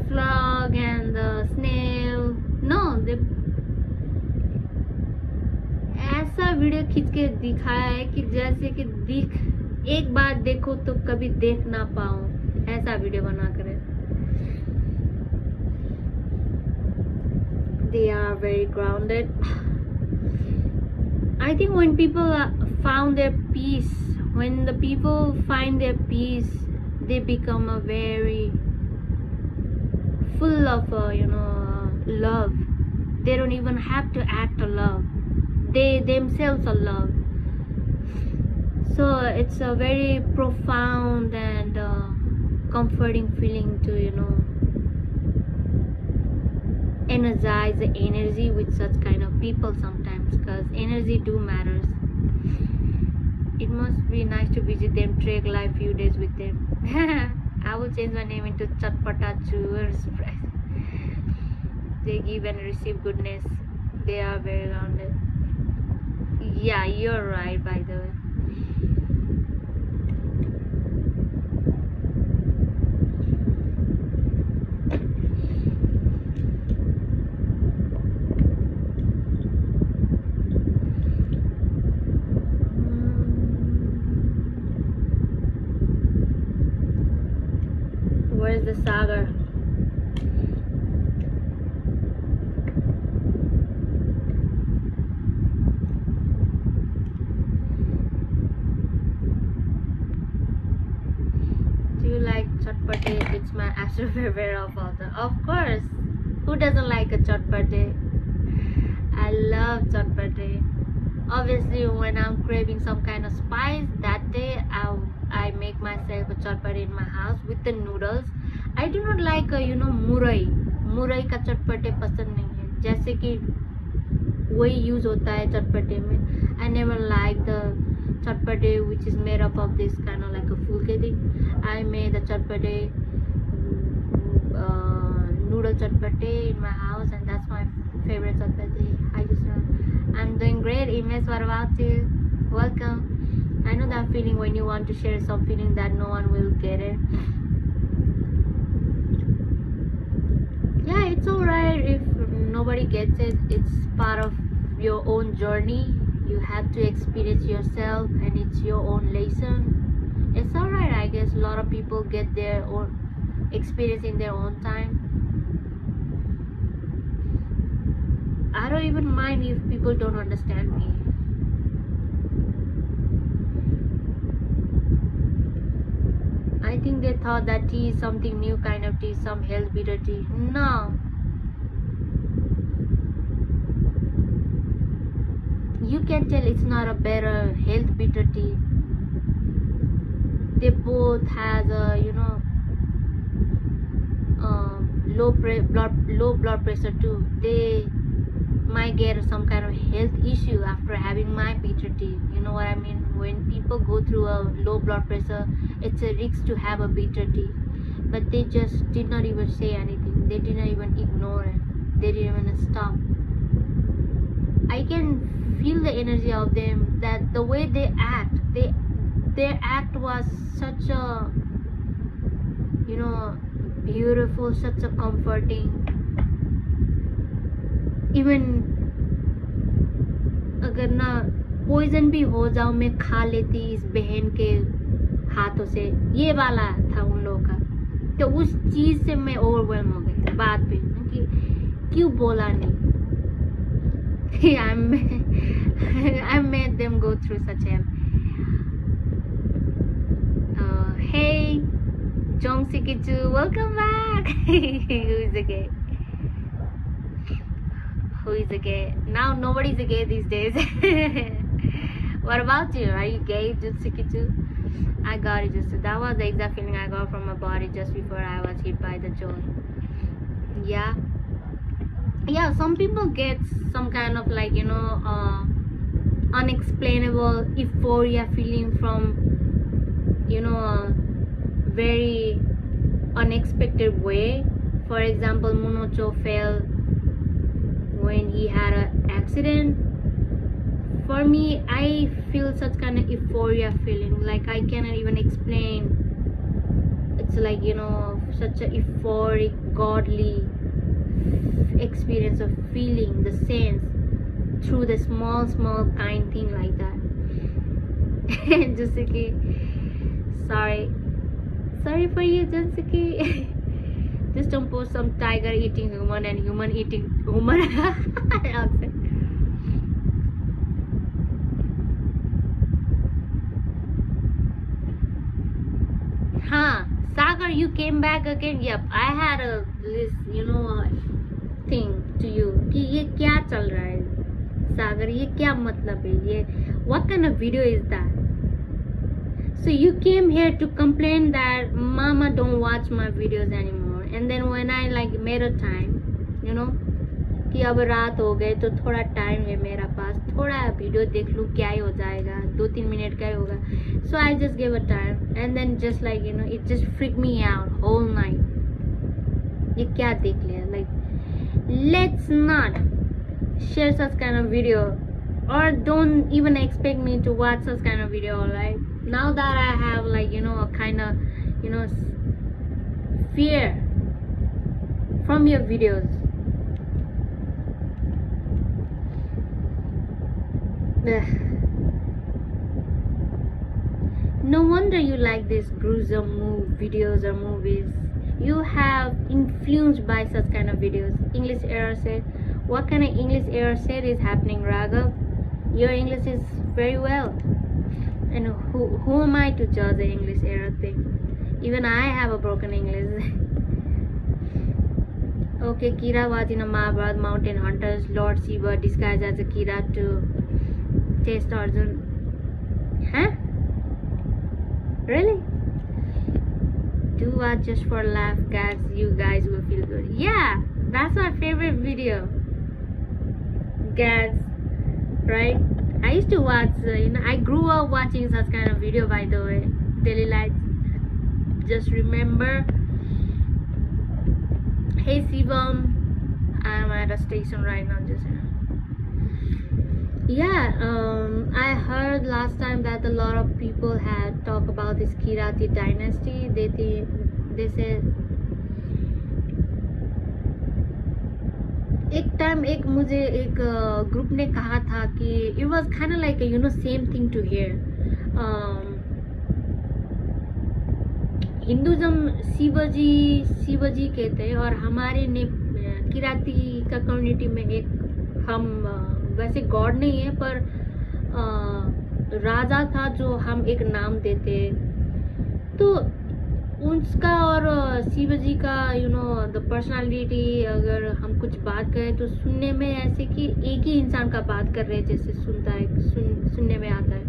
frog and the snail, no, ऐसा वीडियो खींच के दिखाया है कि जैसे कि एक बार देखो तो कभी देख ना पाओ, ऐसा वीडियो बना कर. They are very grounded. I think when people found their peace, when the people find their peace, they become a very full of love. They don't even have to act love. They themselves are love. So it's a very profound and comforting feeling to energize the energy with such kind of people sometimes, because energy do matters. It must be nice to visit them, trek live few days with them. I will change my name into Chatpata Chur Surprise. They give and receive goodness. They are very grounded. Yeah, you're right, by the way. Where's the sagar? Do you like chatpate? It's my absolute favorite of all time. Of course. Who doesn't like a chatpate? I love chatpate. Obviously, when I'm craving some kind of spice, that day I make myself a chatpate in my house with the noodles. I do not like murai. मुरई का चटपटे पसंद नहीं है. जैसे कि वही use होता है चटपटे में. I never like the chatpate which is made up of this kind of like a fulke thing. I made the chatpate noodle chatpate in my house, and that's my favorite chatpate. I'm doing great. Ines, what about you? Welcome. I know that feeling when you want to share some feeling that no one will get it. Yeah, it's alright if nobody gets it. It's part of your own journey. You have to experience yourself, and it's your own lesson. It's alright, I guess. A lot of people get their own experience in their own time. I don't even mind if people don't understand me. I think they thought that tea is something new kind of tea, some health bitter tea. No. You can tell it's not a better health bitter tea. They both has a low blood pressure too. They might get some kind of health issue after having my bitter tea. You know what I mean? When people go through a low blood pressure, it's a risk to have a bitter tea. But they just did not even say anything. They didn't even ignore it. They didn't even stop. I can feel the energy of them, that the way they act, their act was such a beautiful, such a comforting. Even अगर ना poison भी हो जाऊं मैं खा लेती इस बहन के हाथों से, ये वाला था उन लोगों का. तो उस चीज से मैं ओवरवेलम हो गई बात पे कि क्यों बोला नहीं. I made them go through such hell. Hey Jong Sikichu, welcome back. Who is a gay? Now nobody's a gay these days. What about you? Are you gay, Sikichu? I got it. Just that was the exact feeling I got from my body just before I was hit by the joy. Yeah, some people get some kind of like unexplainable euphoria feeling from a very unexpected way. For example, Munocho fell when he had an accident. For me, I feel such kind of euphoria feeling, like I cannot even explain. It's like such a euphoric, godly experience of feeling the sense through the small kind thing like that. Jasuki, sorry for you, Jasuki. Just don't post some tiger eating human and human eating human. Huh, Sagar, you came back again. Yep, I had a this thing to you कि ये क्या चल रहा है सागर, ये क्या मतलब है ये, what kind of video is that? So you came here to complain that mama don't watch my videos anymore, and then when I like made a time कि अब रात हो गए तो थोड़ा टाइम है मेरा पास, थोड़ा वीडियो देख लूँ क्या ही हो जाएगा, 2-3 मिनट का ही होगा. So I just gave a time, and then just like it just freaked me out whole night. ये क्या देख लिया? Like, let's not share such kind of video, or don't even expect me to watch such kind of video. Alright, now that I have like a kind of fear from your videos. No wonder you like these gruesome videos or movies. You have influenced by such kind of videos. English error said, what kind of English error said is happening, Raghav? Your English is very well, and who am I to judge the English error thing? Even I have a broken English. Okay, Kira was in a Mahabharata mountain hunters. Lord Shiva disguised as a Kira to test Arjun. Huh? Really? Do what just for laugh, guys. You guys will feel good. Yeah, that's my favorite video. cats, right? I used to watch, I grew up watching such kind of video, by the way. Daily life. Just remember. Hey Shivam, I'm at a station right now. Just yeah. I heard last time that a lot of people had talked about this Kirati dynasty. They said एक time एक मुझे एक group ने कहा था कि it was kind of like same thing to hear Hinduism Shivji कहते हैं और हमारे ने किराती का कम्युनिटी में एक हम वैसे गॉड नहीं है पर राजा था जो हम एक नाम देते तो उसका और शिवजी का द पर्सनालिटी अगर हम कुछ बात करें तो सुनने में ऐसे कि एक ही इंसान का बात कर रहे जैसे सुनने में आता है।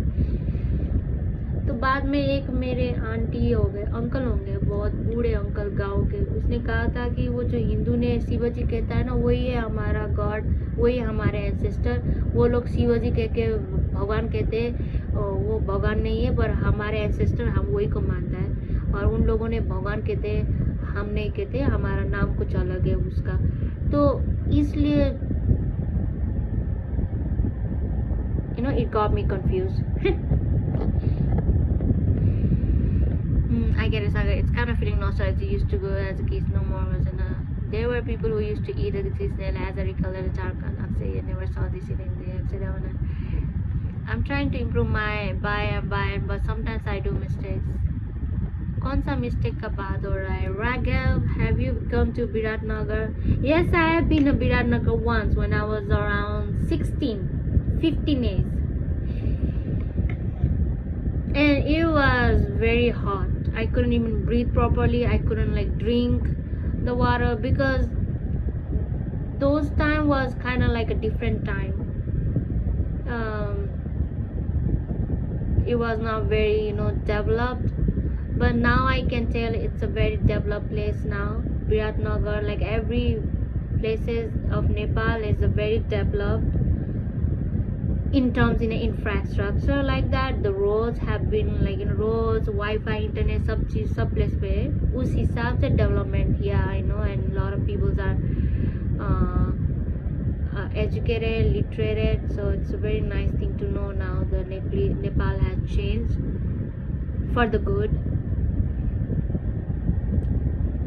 तो बाद में एक मेरे आंटी हो गए अंकल होंगे बहुत बूढ़े अंकल गांव के, उसने कहा था कि वो जो हिंदू ने शिवजी कहता है ना वही है हमारा गॉड, वही है हमारे एंसेस्टर। वो लोग शिवजी कह के भगवान कहते हैं, वो भगवान नहीं है पर हमारे एंसेस्टर हम वही को मानता है। और उन लोगों ने भगवान कहते हैं, हम नहीं कहते, हमारा नाम कुछ अलग है उसका। तो इसलिए it got me confused. I get it, Saga. It's kind of feeling nostalgia. I used to go as a kid, no more. There were people who used to eat this as a recall the Jharkhand. I never saw this in India. I'm trying to improve my buy, but sometimes I do mistakes. कौन सा mistake का बात हो रहा है? Raghav, have you come to Biratnagar? Yes, I have been to Biratnagar once when I was around 15 age. And it was very hot. I couldn't even breathe properly. I couldn't drink the water because those time was kind of like a different time. It was not very developed. But now I can tell it's a very developed place now. Biratnagar, like every places of Nepal is a very developed in terms in infrastructure like that. The roads have been roads, Wi-Fi, internet, सब place पे उस हिसाब से development. Yeah, I know, and a lot of people are educated, literate. So it's a very nice thing to know now. The Nepal has changed for the good.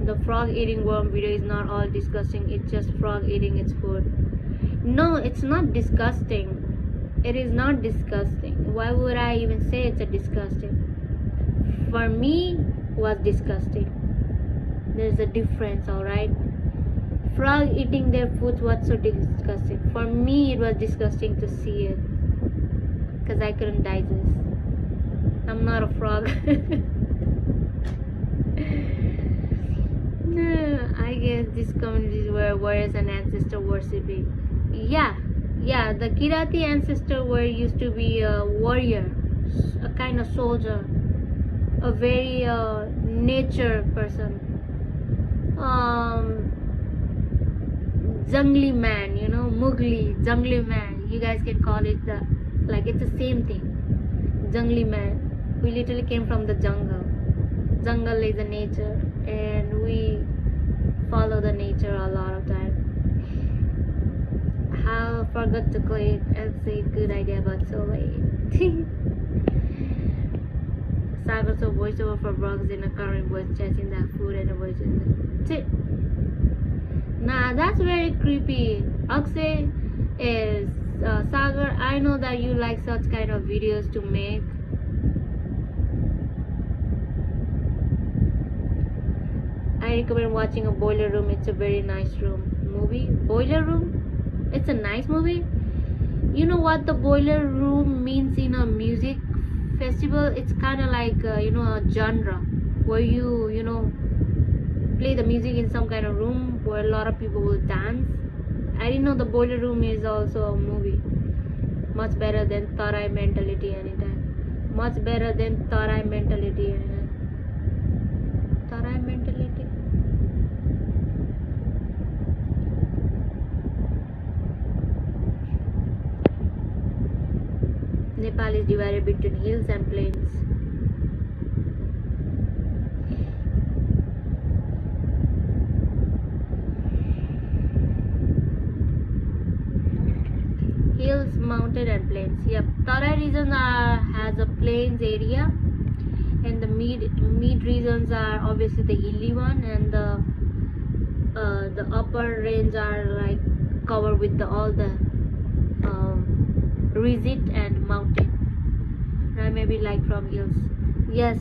The frog eating worm video is not all disgusting, it's just frog eating its food. No, it's not disgusting. It is not disgusting. Why would I even say it's a disgusting? For me, it was disgusting. There's a difference, alright? Frog eating their food, what's so disgusting? For me, it was disgusting to see it. Because I couldn't digest. I'm not a frog. I guess these communities were warriors and ancestor worshipping. Yeah, the Kirati ancestor were used to be a warrior, a kind of soldier, a very nature person, jungly man, Mugli, jungly man. You guys can call it it's the same thing. Jungly man. We literally came from the jungle. Jungle is a nature, and we follow the nature a lot of time. How forgot to click and say good idea but so late. Saga so voiceover for vlogs in a current voice chasing that food and a voice in the nah, that's very creepy. Akshay is Sagar, I know that you like such kind of videos to make. I recommend watching a Boiler Room. It's a very nice movie. Boiler Room? It's a nice movie. You know what the Boiler Room means in a music festival? It's kind of like a genre where you play the music in some kind of room where a lot of people will dance. I didn't know the Boiler Room is also a movie. Much better than Tarai Mentality anytime. Much better than Tarai Mentality anytime. Tarai Mentality. Nepal is divided between hills and plains. Hills, mountain and plains. Yep. Tarai region has a plains area, and the mid regions are obviously the hilly one, and the upper range are like covered with all the ridge and mountain. Right, maybe like from hills. Yes,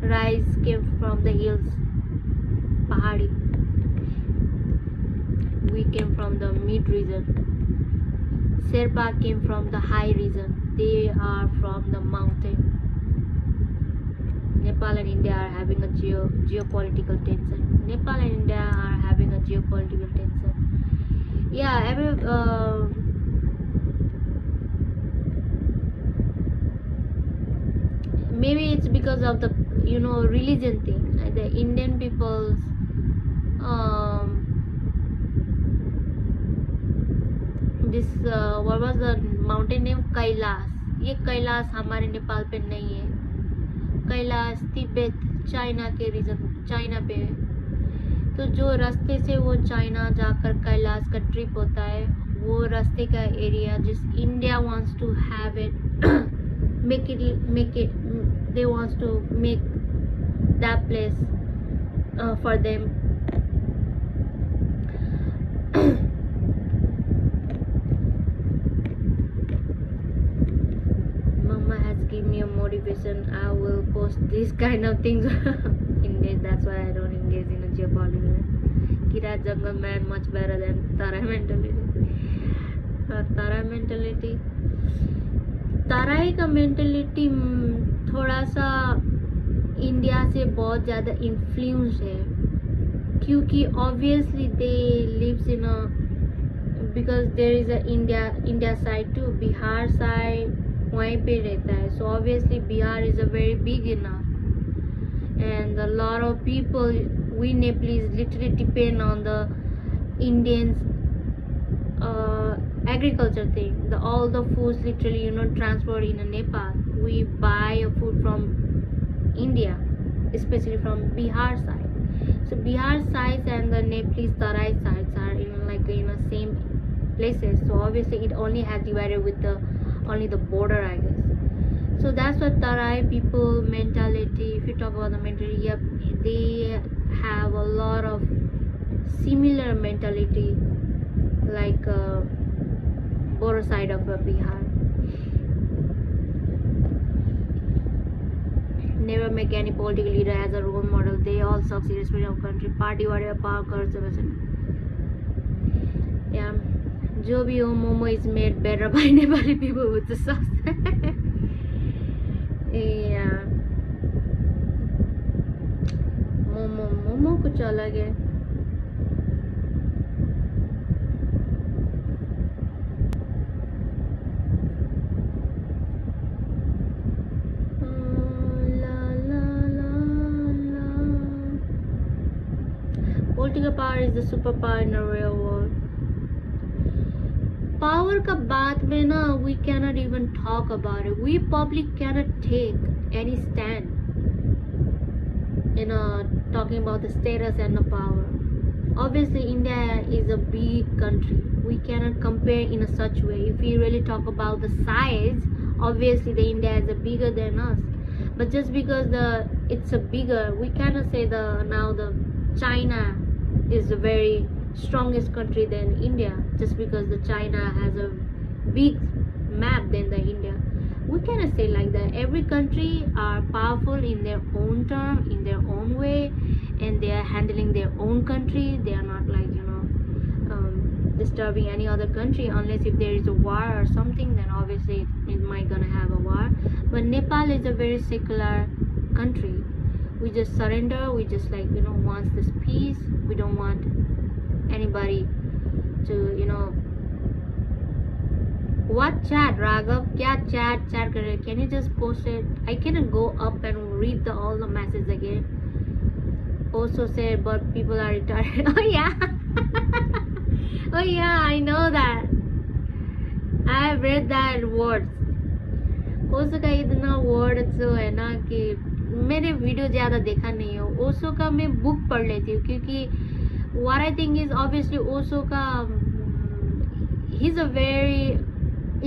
rice came from the hills, pahadi. We came from the mid region. Sherpa came from the high region. They are from the mountain. Nepal and India are having a geopolitical tension. Nepal and India are having a geopolitical tension. Yeah, maybe it's because of the religion thing. The Indian people's this what was the mountain name? Kailas. ये कैलाश हमारे नेपाल पे नहीं है. Kailash Tibet China के reason, China पे है. तो जो रास्ते से वो चाइना जाकर कैलाश का ट्रिप होता है, वो रास्ते का एरिया जिस India wants to have it, make it they wants to make that place for them. Mama has given me a motivation. I will post these kind of things in this. That's why I don't engage in a geopolitics. Kira jungle man much better than Tara mentality. तराई का mentality थोड़ा सा India से बहुत ज़्यादा influence है, क्योंकि obviously they lives in a, because there is a India side to, Bihar side वहीं पे रहता है. So obviously Bihar is a very big enough, and a lot of people, we Nepalese literally depend on the Indians agriculture thing. All the foods literally transport in Nepal. We buy food from India, especially from Bihar side. So Bihar sides and the Nepalese Tarai sides are in the same places. So obviously it only has divided with only the border, I guess. So that's what Tarai people mentality. If you talk about the mentality, yep, they have a lot of similar mentality like border side of Bihar. Never make any political leader as a role model. They all succeed, especially our country. Party whatever power curves. Yeah, जो भी हो, momo is made better by Nepali people with the sauce. Yeah, momo कुछ अलग है. Political power is the superpower in the real world. Power का बात में ना, we cannot even talk about it. We public cannot take any stand talking about the status and the power. Obviously India is a big country. We cannot compare in a such way. If we really talk about the size, obviously the India is a bigger than us. But just because it's a bigger, we cannot say the China is the very strongest country than India, just because the China has a big map than the India. We cannot say like that. Every country are powerful in their own term, in their own way, and they are handling their own country. They are not like disturbing any other country, unless if there is a war or something, then obviously it might gonna have a war. But Nepal is a very secular country. We just surrender. We just want this peace. We don't want anybody to what chat, Raghav? Kya chat कर रहे? Can you just post it? I cannot go up and read all the messages again. Also said, but people are retarded. Oh yeah. Oh yeah, I know that. I have read that words. Osho का इतना word जो है ना कि मैंने video ज़्यादा देखा नहीं हो। ओशो का मैं बुक पढ़ लेती हूँ क्योंकि what I think is obviously Osho का he's a very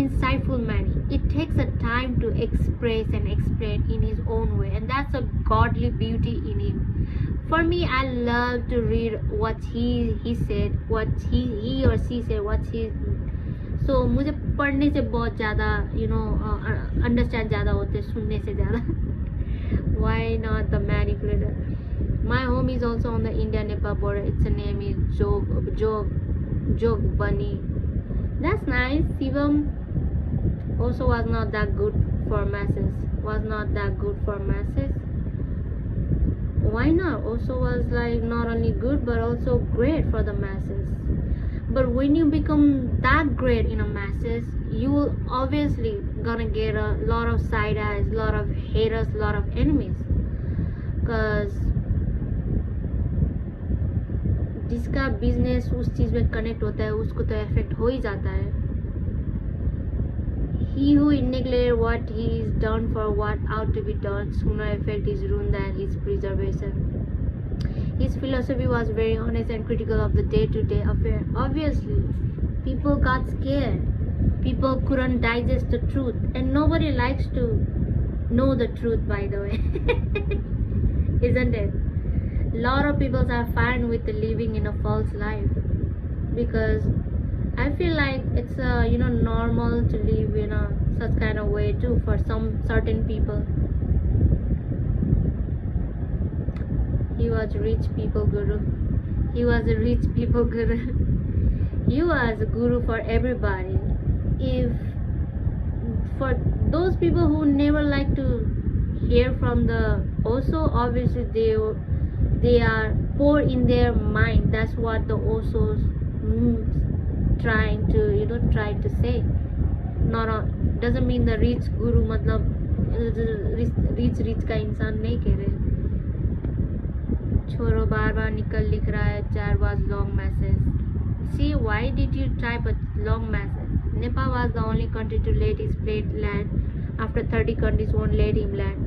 insightful man. It takes a time to express and explain in his own way, and that's a godly beauty in him. For me, I love to read what he said, what he or she said, what he. So मुझे पढ़ने से बहुत ज़्यादा understand ज़्यादा होते सुनने से ज़्यादा. Why not the manipulator? My home is also on the India-Nepal border. Its name is Jog Bunny. That's nice. Shivam also was not that good for masses. Was not that good for masses. Why not? Also was like not only good but also great for the masses. But when you become that great in a masses, you will obviously gonna get a lot of side eyes, a lot of haters, a lot of enemies. Cause जिसका business उस चीज में connect होता है उसको तो effect हो ही जाता है. He who neglect what he is done for what ought to be done, sooner affect his ruin than his preservation. His philosophy was very honest and critical of the day-to-day affair. Obviously, people got scared. People couldn't digest the truth, and nobody likes to know the truth, by the way. Isn't it? A lot of people are fine with living in a false life because I feel like it's normal to live in a such kind of way too for some certain people. He was rich people guru. He was a rich people guru. He was a guru for everybody. If for those people who never like to hear from the Osho, obviously they are poor in their mind. That's what the Osho's trying to say. Not doesn't mean the rich guru मतलब rich का इंसान नहीं कह रहे. छोरो बार बार निकल लिख रहा है 4 was long message. See, why did you type a long message? Nepal was the only country to let his plane land after 30 countries won't let him land.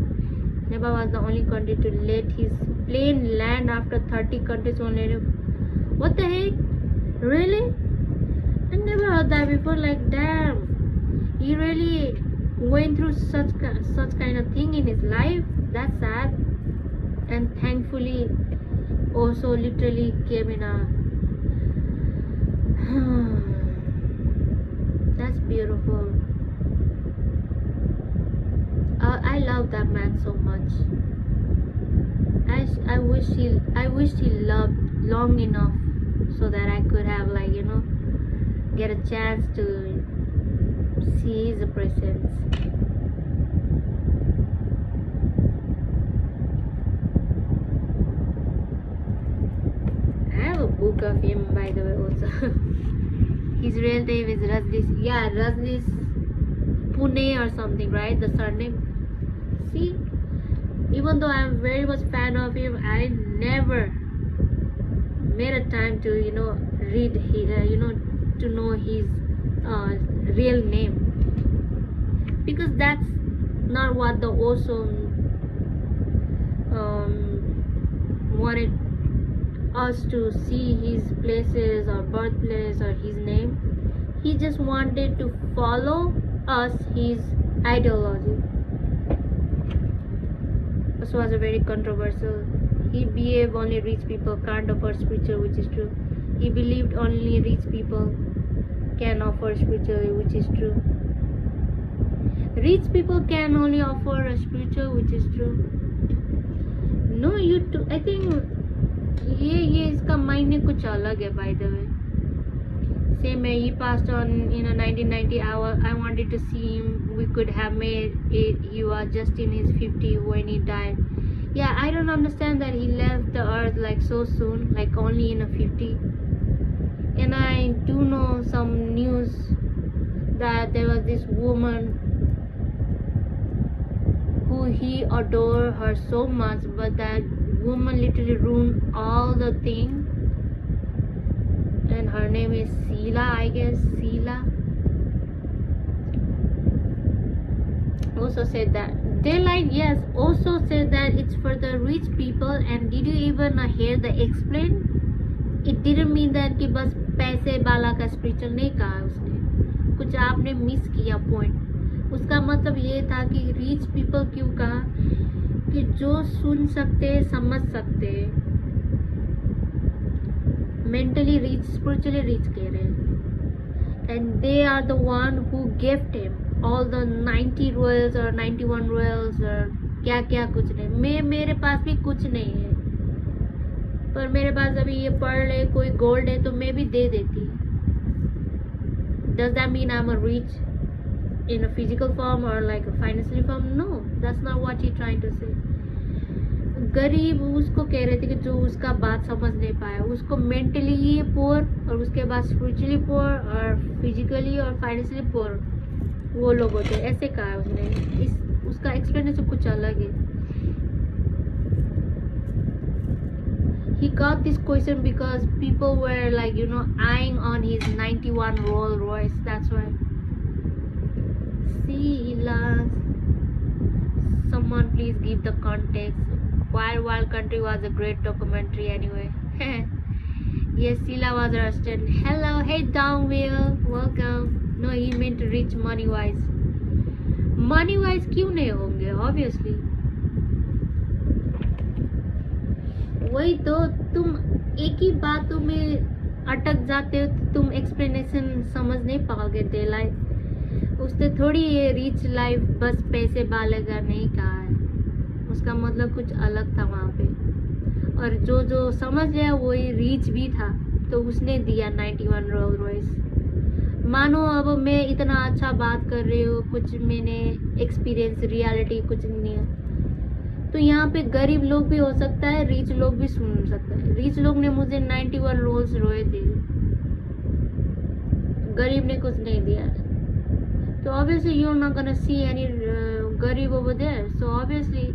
Nepal was the only country to let his plane land after 30 countries won't let him. What the heck? Really? I never heard that before. Like, damn, he really went through such kind of thing in his life. That's sad. And thankfully also literally came in a that's beautiful. I love that man so much. I wish he loved long enough so that I could have get a chance to see his presence. I have a book of him, by the way, also. His real name is Rajneesh. Yeah, Rajneesh Pune or something, right? The surname. See, even though I'm very much fan of him, I never made a time to read to know his real name, because that's not what the Osho wanted us to see his places or birthplace or his name. He just wanted to follow us his ideology. This was a very controversial. He believed only rich people can't offer spiritual, which is true. He believed only rich people can offer spiritual, which is true. Rich people can only offer a spiritual, which is true. No, you too. I think ये इसका मायने कुछ अलग है, by the way. Same, he passed on in 1990. I wanted to see him. We could have made it. He was just in his 50 when he died. Yeah, I don't understand that he left the earth like so soon, like only in a 50. And I do know some news that there was this woman who he adored her so much, but that woman literally ruined all the thing. And her name is Sheila, I guess. Sheila. वो also said that. Daylight, yes, also said that it's for the rich people. And did you even hear the explain? It didn't mean that कि बस पैसे वाला का spiritual नहीं कहा उसने. कुछ आपने मिस किया पॉइंट. उसका मतलब ये था कि रिच पीपल क्यों कहा कि जो सुन सकते समझ सकते, मेंटली रिच, स्पिरिचुअली रिच कह रहे हैं. And they are the one who gave him all the 90 royals or 91 royals or क्या क्या कुछ नहीं. मेरे पास भी कुछ नहीं है, पर मेरे पास अभी ये पर्ल है, कोई गोल्ड है तो मैं भी दे देती. Does that mean I'm a rich in a physical form or like a financial form? No, that's not what he's trying to say. गरीब उसको कह रहे थे कि जो उसका बात समझ नहीं पाया, उसको मेंटली ही पोर और उसके बाद स्पिरिचुअली पोर और फिजिकली और फाइनेंशियली पोर वो लोग होते हैं, ऐसे कहा उसने. उसका एक्सप्लेनेशन कुछ अलग है. He got this question because people were like, eyeing on his 91 Rolls Royce. That's why. Silas, someone please give the context. Wild Country was a great documentary anyway. Yes, Sila was arrested. Hello, hey Downville, welcome. No, he meant rich money wise. Money wise क्यों नहीं होंगे? Obviously. वही तो, तुम एक ही बातों में अटक जाते हो तो तुम एक्सप्लेनेशन समझ नहीं पाओगे. डेलाइट उसने थोड़ी ये रिच लाइफ बस पैसे बालेगा नहीं कहा है, उसका मतलब कुछ अलग था वहाँ पे. और जो समझ गया वही रिच भी था तो उसने दिया 91 रोल्स रॉयस. मानो अब मैं इतना अच्छा बात कर रही हूँ, कुछ मैंने एक्सपीरियंस, रियलिटी कुछ नहीं है, तो यहाँ पे गरीब लोग भी हो सकता है, रिच लोग भी सुन सकता है. रिच लोग ने मुझे 91 रोल्स रॉयस दिए, गरीब ने कुछ नहीं दिया. तो obviously you are not gonna see any गरीब ओवर देयर. सो ऑब्वियसली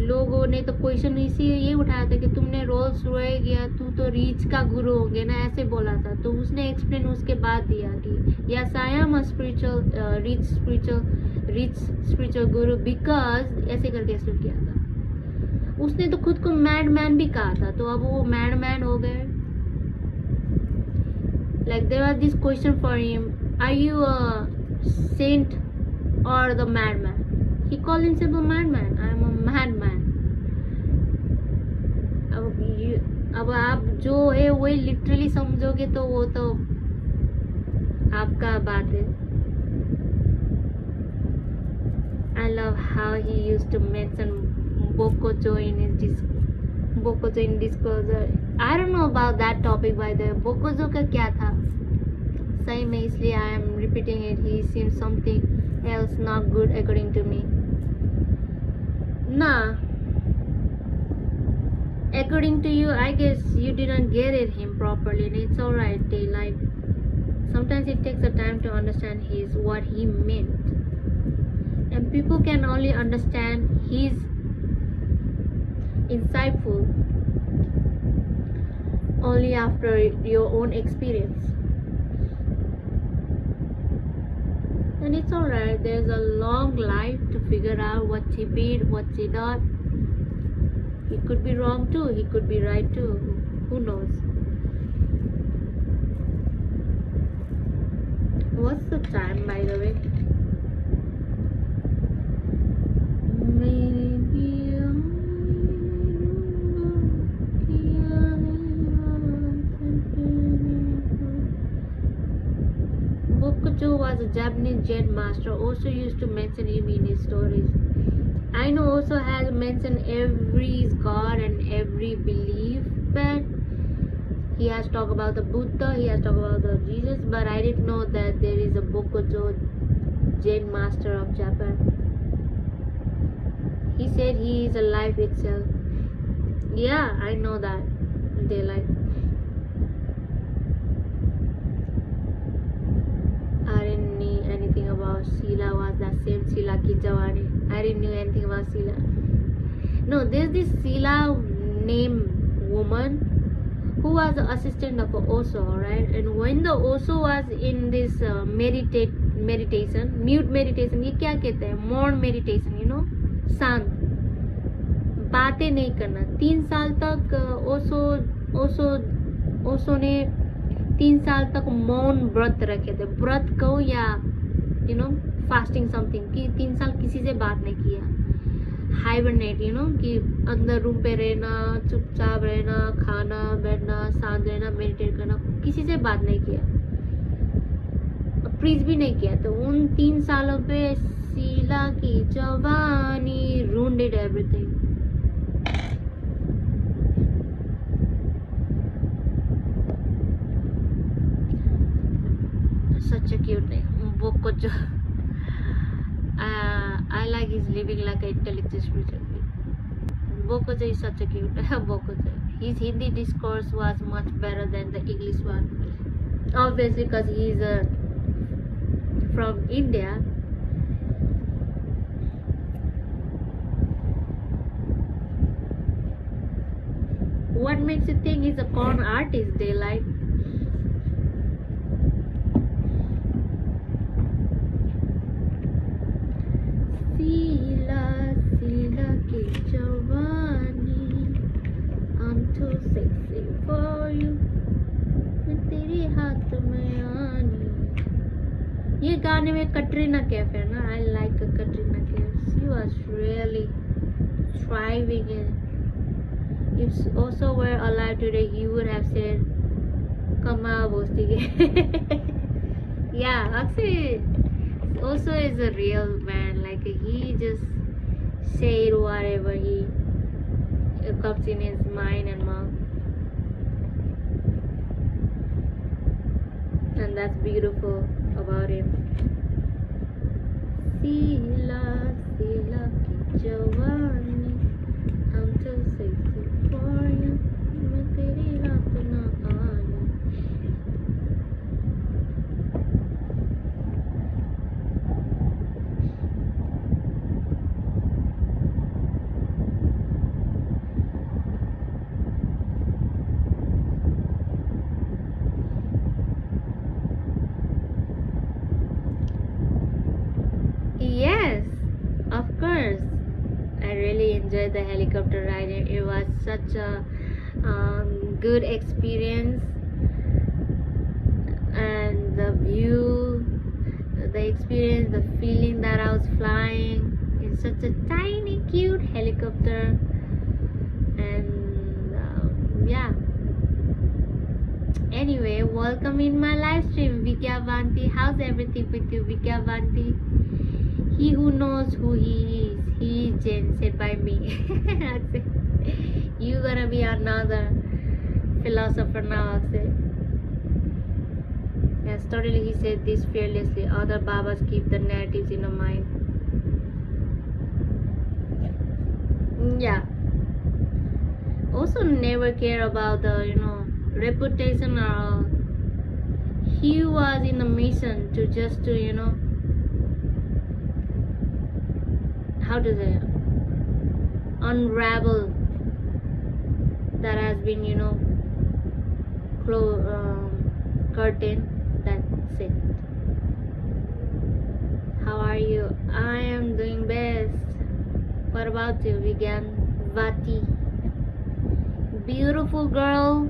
लोगों ने तो क्वेश्चन इसी ये उठाया था कि तुमने रोल्स रॉयस किया, तू तो रिच का गुरु होंगे ना, ऐसे बोला था. तो उसने एक्सप्लेन उसके बाद दिया कि yes I am a spiritual rich spiritual Guru because ऐसे करके एक्सप्लेन किया था. उसने तो खुद को मैड मैन भी कहा था, तो अब वो मैड मैन हो गए. Like there was this question for him, are you a saint or the mad man? He called himself a madman. I am a madman. अब आप जो है वही लिटरली समझोगे तो वो तो आपका बात है. I love how he used to mention Bokocho in disclosure. I don't know about that topic by the way. Bokocho का क्या था सही में, इसलिए I am repeating it. He seems something else not good according to me. Nah, according to you, I guess you didn't get it him properly, and it's alright. Daylight. Sometimes it takes a time to understand what he meant, and people can only understand his insightful only after your own experience. And it's alright, there's a long life to figure out what he did, what he not. He could be wrong too, he could be right too, who knows. What's the time by the way? Bokucho was a Japanese Zen master, also used to mention him in his stories. I know also has mentioned every god and every belief, but he has talked about the Buddha, he has talked about the Jesus, but I didn't know that there is a Bokucho Zen master of Japan. He said he is a life itself. Yeah, I know that. Daylight. I didn't know anything about Sheila. Was that same Sheila ki Jawani? I didn't know anything about Sheila. No, there's this Sheila named woman who was the assistant of Osho, right? And when the Osho was in this meditation, mute meditation, ये क्या कहते हैं, मौन meditation, you know, शांत, बातें नहीं करना। 3 साल तक ओशो ने 3 साल तक मौन व्रत रखे थे, व्रत कहो या यू नो फास्टिंग समथिंग, कि 3 साल किसी से बात नहीं किया, हाइबरनेट, यू नो, कि अंदर रूम पे रहना, चुपचाप रहना, खाना, बैठना, शांत रहना, मेडिटेट करना, किसी से बात नहीं किया, प्रीच भी नहीं किया। तो उन 3 सालों पे शीला की जवानी रूंडेड everything. Such a cute name, Bokojo. I like his living like an intellectual spiritual being. Bokojo is such a cute Bokojo. His Hindi discourse was much better than the English one, obviously because he is from India. What makes you think he's a con artist, Daylight? Sila ki jawani, I'm too sexy for you, मैं तेरे हाथ में आनी। ये गाने में कटरीना कैफ है ना, I like Katrina Kaif. She was really thriving in. If also were alive today, he would have said, "Kama Bostige." Yeah, actually, also is a real man. Like he just said whatever he comes in his mind and mouth, and that's beautiful about him. Sila ki jawani, I'm too sexy for you, मैं तेरी रात ना आनी। Yes, of course. I really enjoyed the helicopter ride. It was such a good experience, and the view, the experience, the feeling that I was flying in such a tiny, cute helicopter, and yeah. Anyway, welcome in my live stream, Vikyavanti. How's everything with you, Vikyavanti? He who knows who he is, he is Jen, said by me. You gonna be another philosopher now, Akshay. Yes, totally, he said this fearlessly. Other Babas keep the narratives in the mind. Yeah. Also never care about the, you know, reputation or all. He was in a mission to just to, you know, how to say, unravel that has been, you know, curtain. That's it. How are you? I am doing best. What about you, Vigyan Vati? Beautiful girl.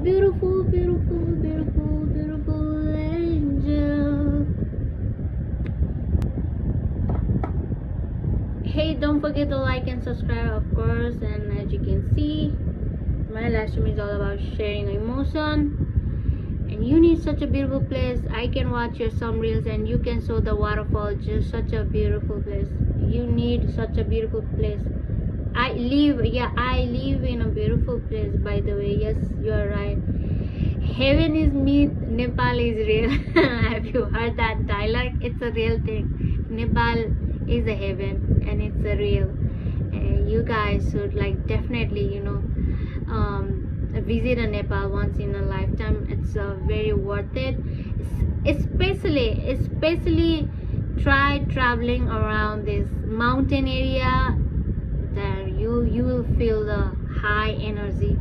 Beautiful, beautiful, beautiful, beautiful angel. Hey, don't forget to like and subscribe, of course. And as you can see, my live stream is all about sharing emotion. And you need such a beautiful place. I can watch your some reels and you can show the waterfall. Just such a beautiful place. You need such a beautiful place. I live in a beautiful place, by the way. Yes, you are right. Heaven is myth, Nepal is real. Have you heard that dialogue? It's a real thing. Nepal is a heaven and it's a real. You guys should like definitely, you know, visit a Nepal once in a lifetime. It's very worth it. Especially try traveling around this mountain area. There you will feel the high energy.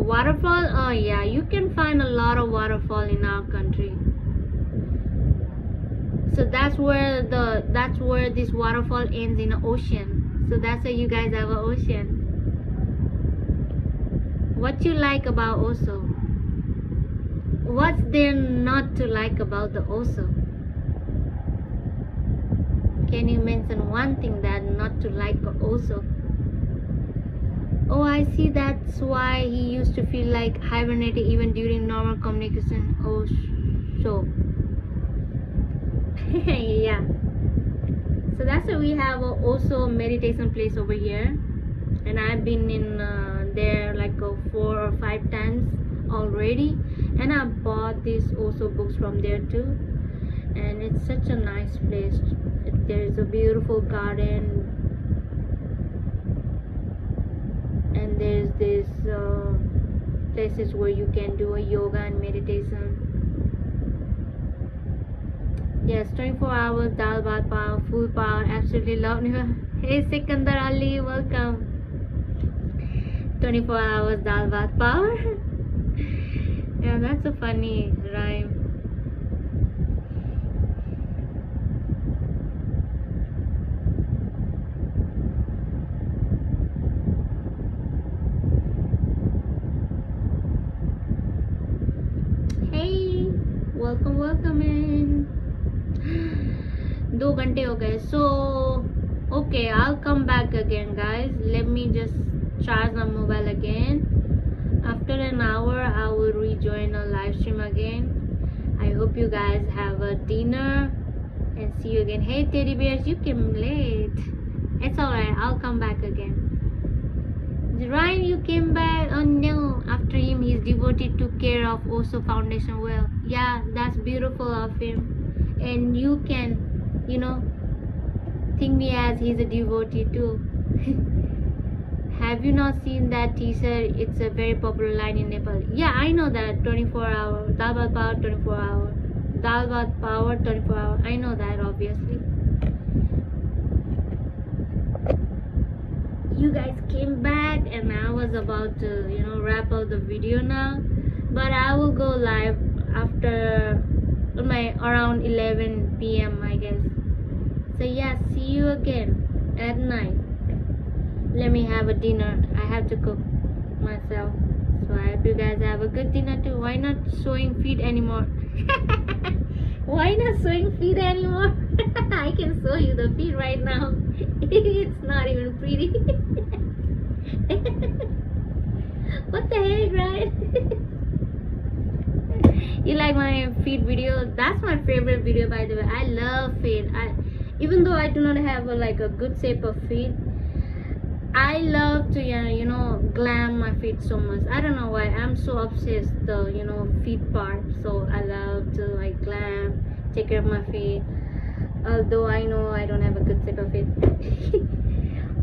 Waterfall? Oh yeah, you can find a lot of waterfall in our country. So that's where this waterfall ends in the ocean. So that's why you guys have an ocean. What you like about Oso? What's there not to like about the Oso? Can you mention one thing that not to like Oso? Oh, I see. That's why he used to feel like hibernating even during normal communication. Oh, so yeah. So that's why we have also meditation place over here, and I've been in there like 4 or 5 times already, and I bought these also books from there too, and it's such a nice place. There is a beautiful garden, and there's this places where you can do a yoga and meditation. Yes, 24 hours dal bhat pav, full power, absolutely love you. Hey Sikandar Ali, welcome. 24 hours dal bhat pav. Yeah, that's a funny rhyme. Hey, welcome in. 2 घंटे हो गए. So okay, I'll come back again, guys. Let me just charge my mobile again. After an hour I will rejoin a live stream again. I hope you guys have a dinner and see you again. Hey teddy bears, you came late. It's alright, I'll come back again. Ryan, you came back. Oh no, after him his devotee took care of Oso Foundation well. Yeah, that's beautiful of him. And you can, you know, think me as he's a devotee too. Have you not seen that t-shirt? It's a very popular line in Nepal. Yeah, I know that. 24 hour dal bhat power, 24 hour dal bhat power, 24 hour. I know that, obviously. You guys came back and I was about to, you know, wrap up the video now, but I will go live after around 11 p.m. I guess. So yeah, see you again at night. Let me have a dinner. I have to cook myself. So I hope you guys have a good dinner too. Why not showing feet anymore? Why not showing feet anymore? I can show you the feet right now. It's not even pretty. What the heck, right? You like my feet video? That's my favorite video, by the way. I love feet. Even though I do not have a good shape of feet, I love to you know, glam my feet so much. I don't know why. I'm so obsessed the, you know, feet part. So I love to like glam, take care of my feet. Although I know I don't have a good shape of feet.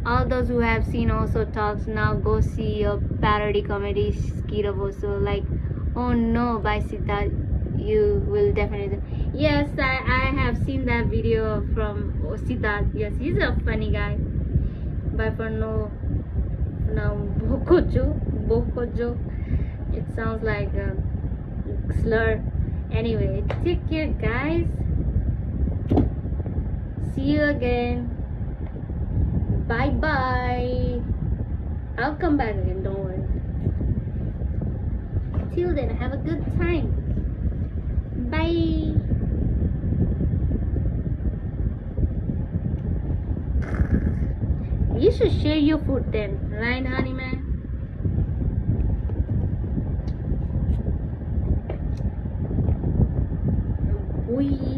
All those who have seen also talks, now go see a parody comedy skit of also, like Oh No by Siddharth. You will definitely. Yes, I have seen that video from Siddharth. Yes, he's a funny guy. But for now Bokojo, it sounds like a slur. Anyway, take care, guys. See you again. Bye bye. I'll come back again, don't worry. Till then, have a good time. Bye. You should share your food then, right, honey man? We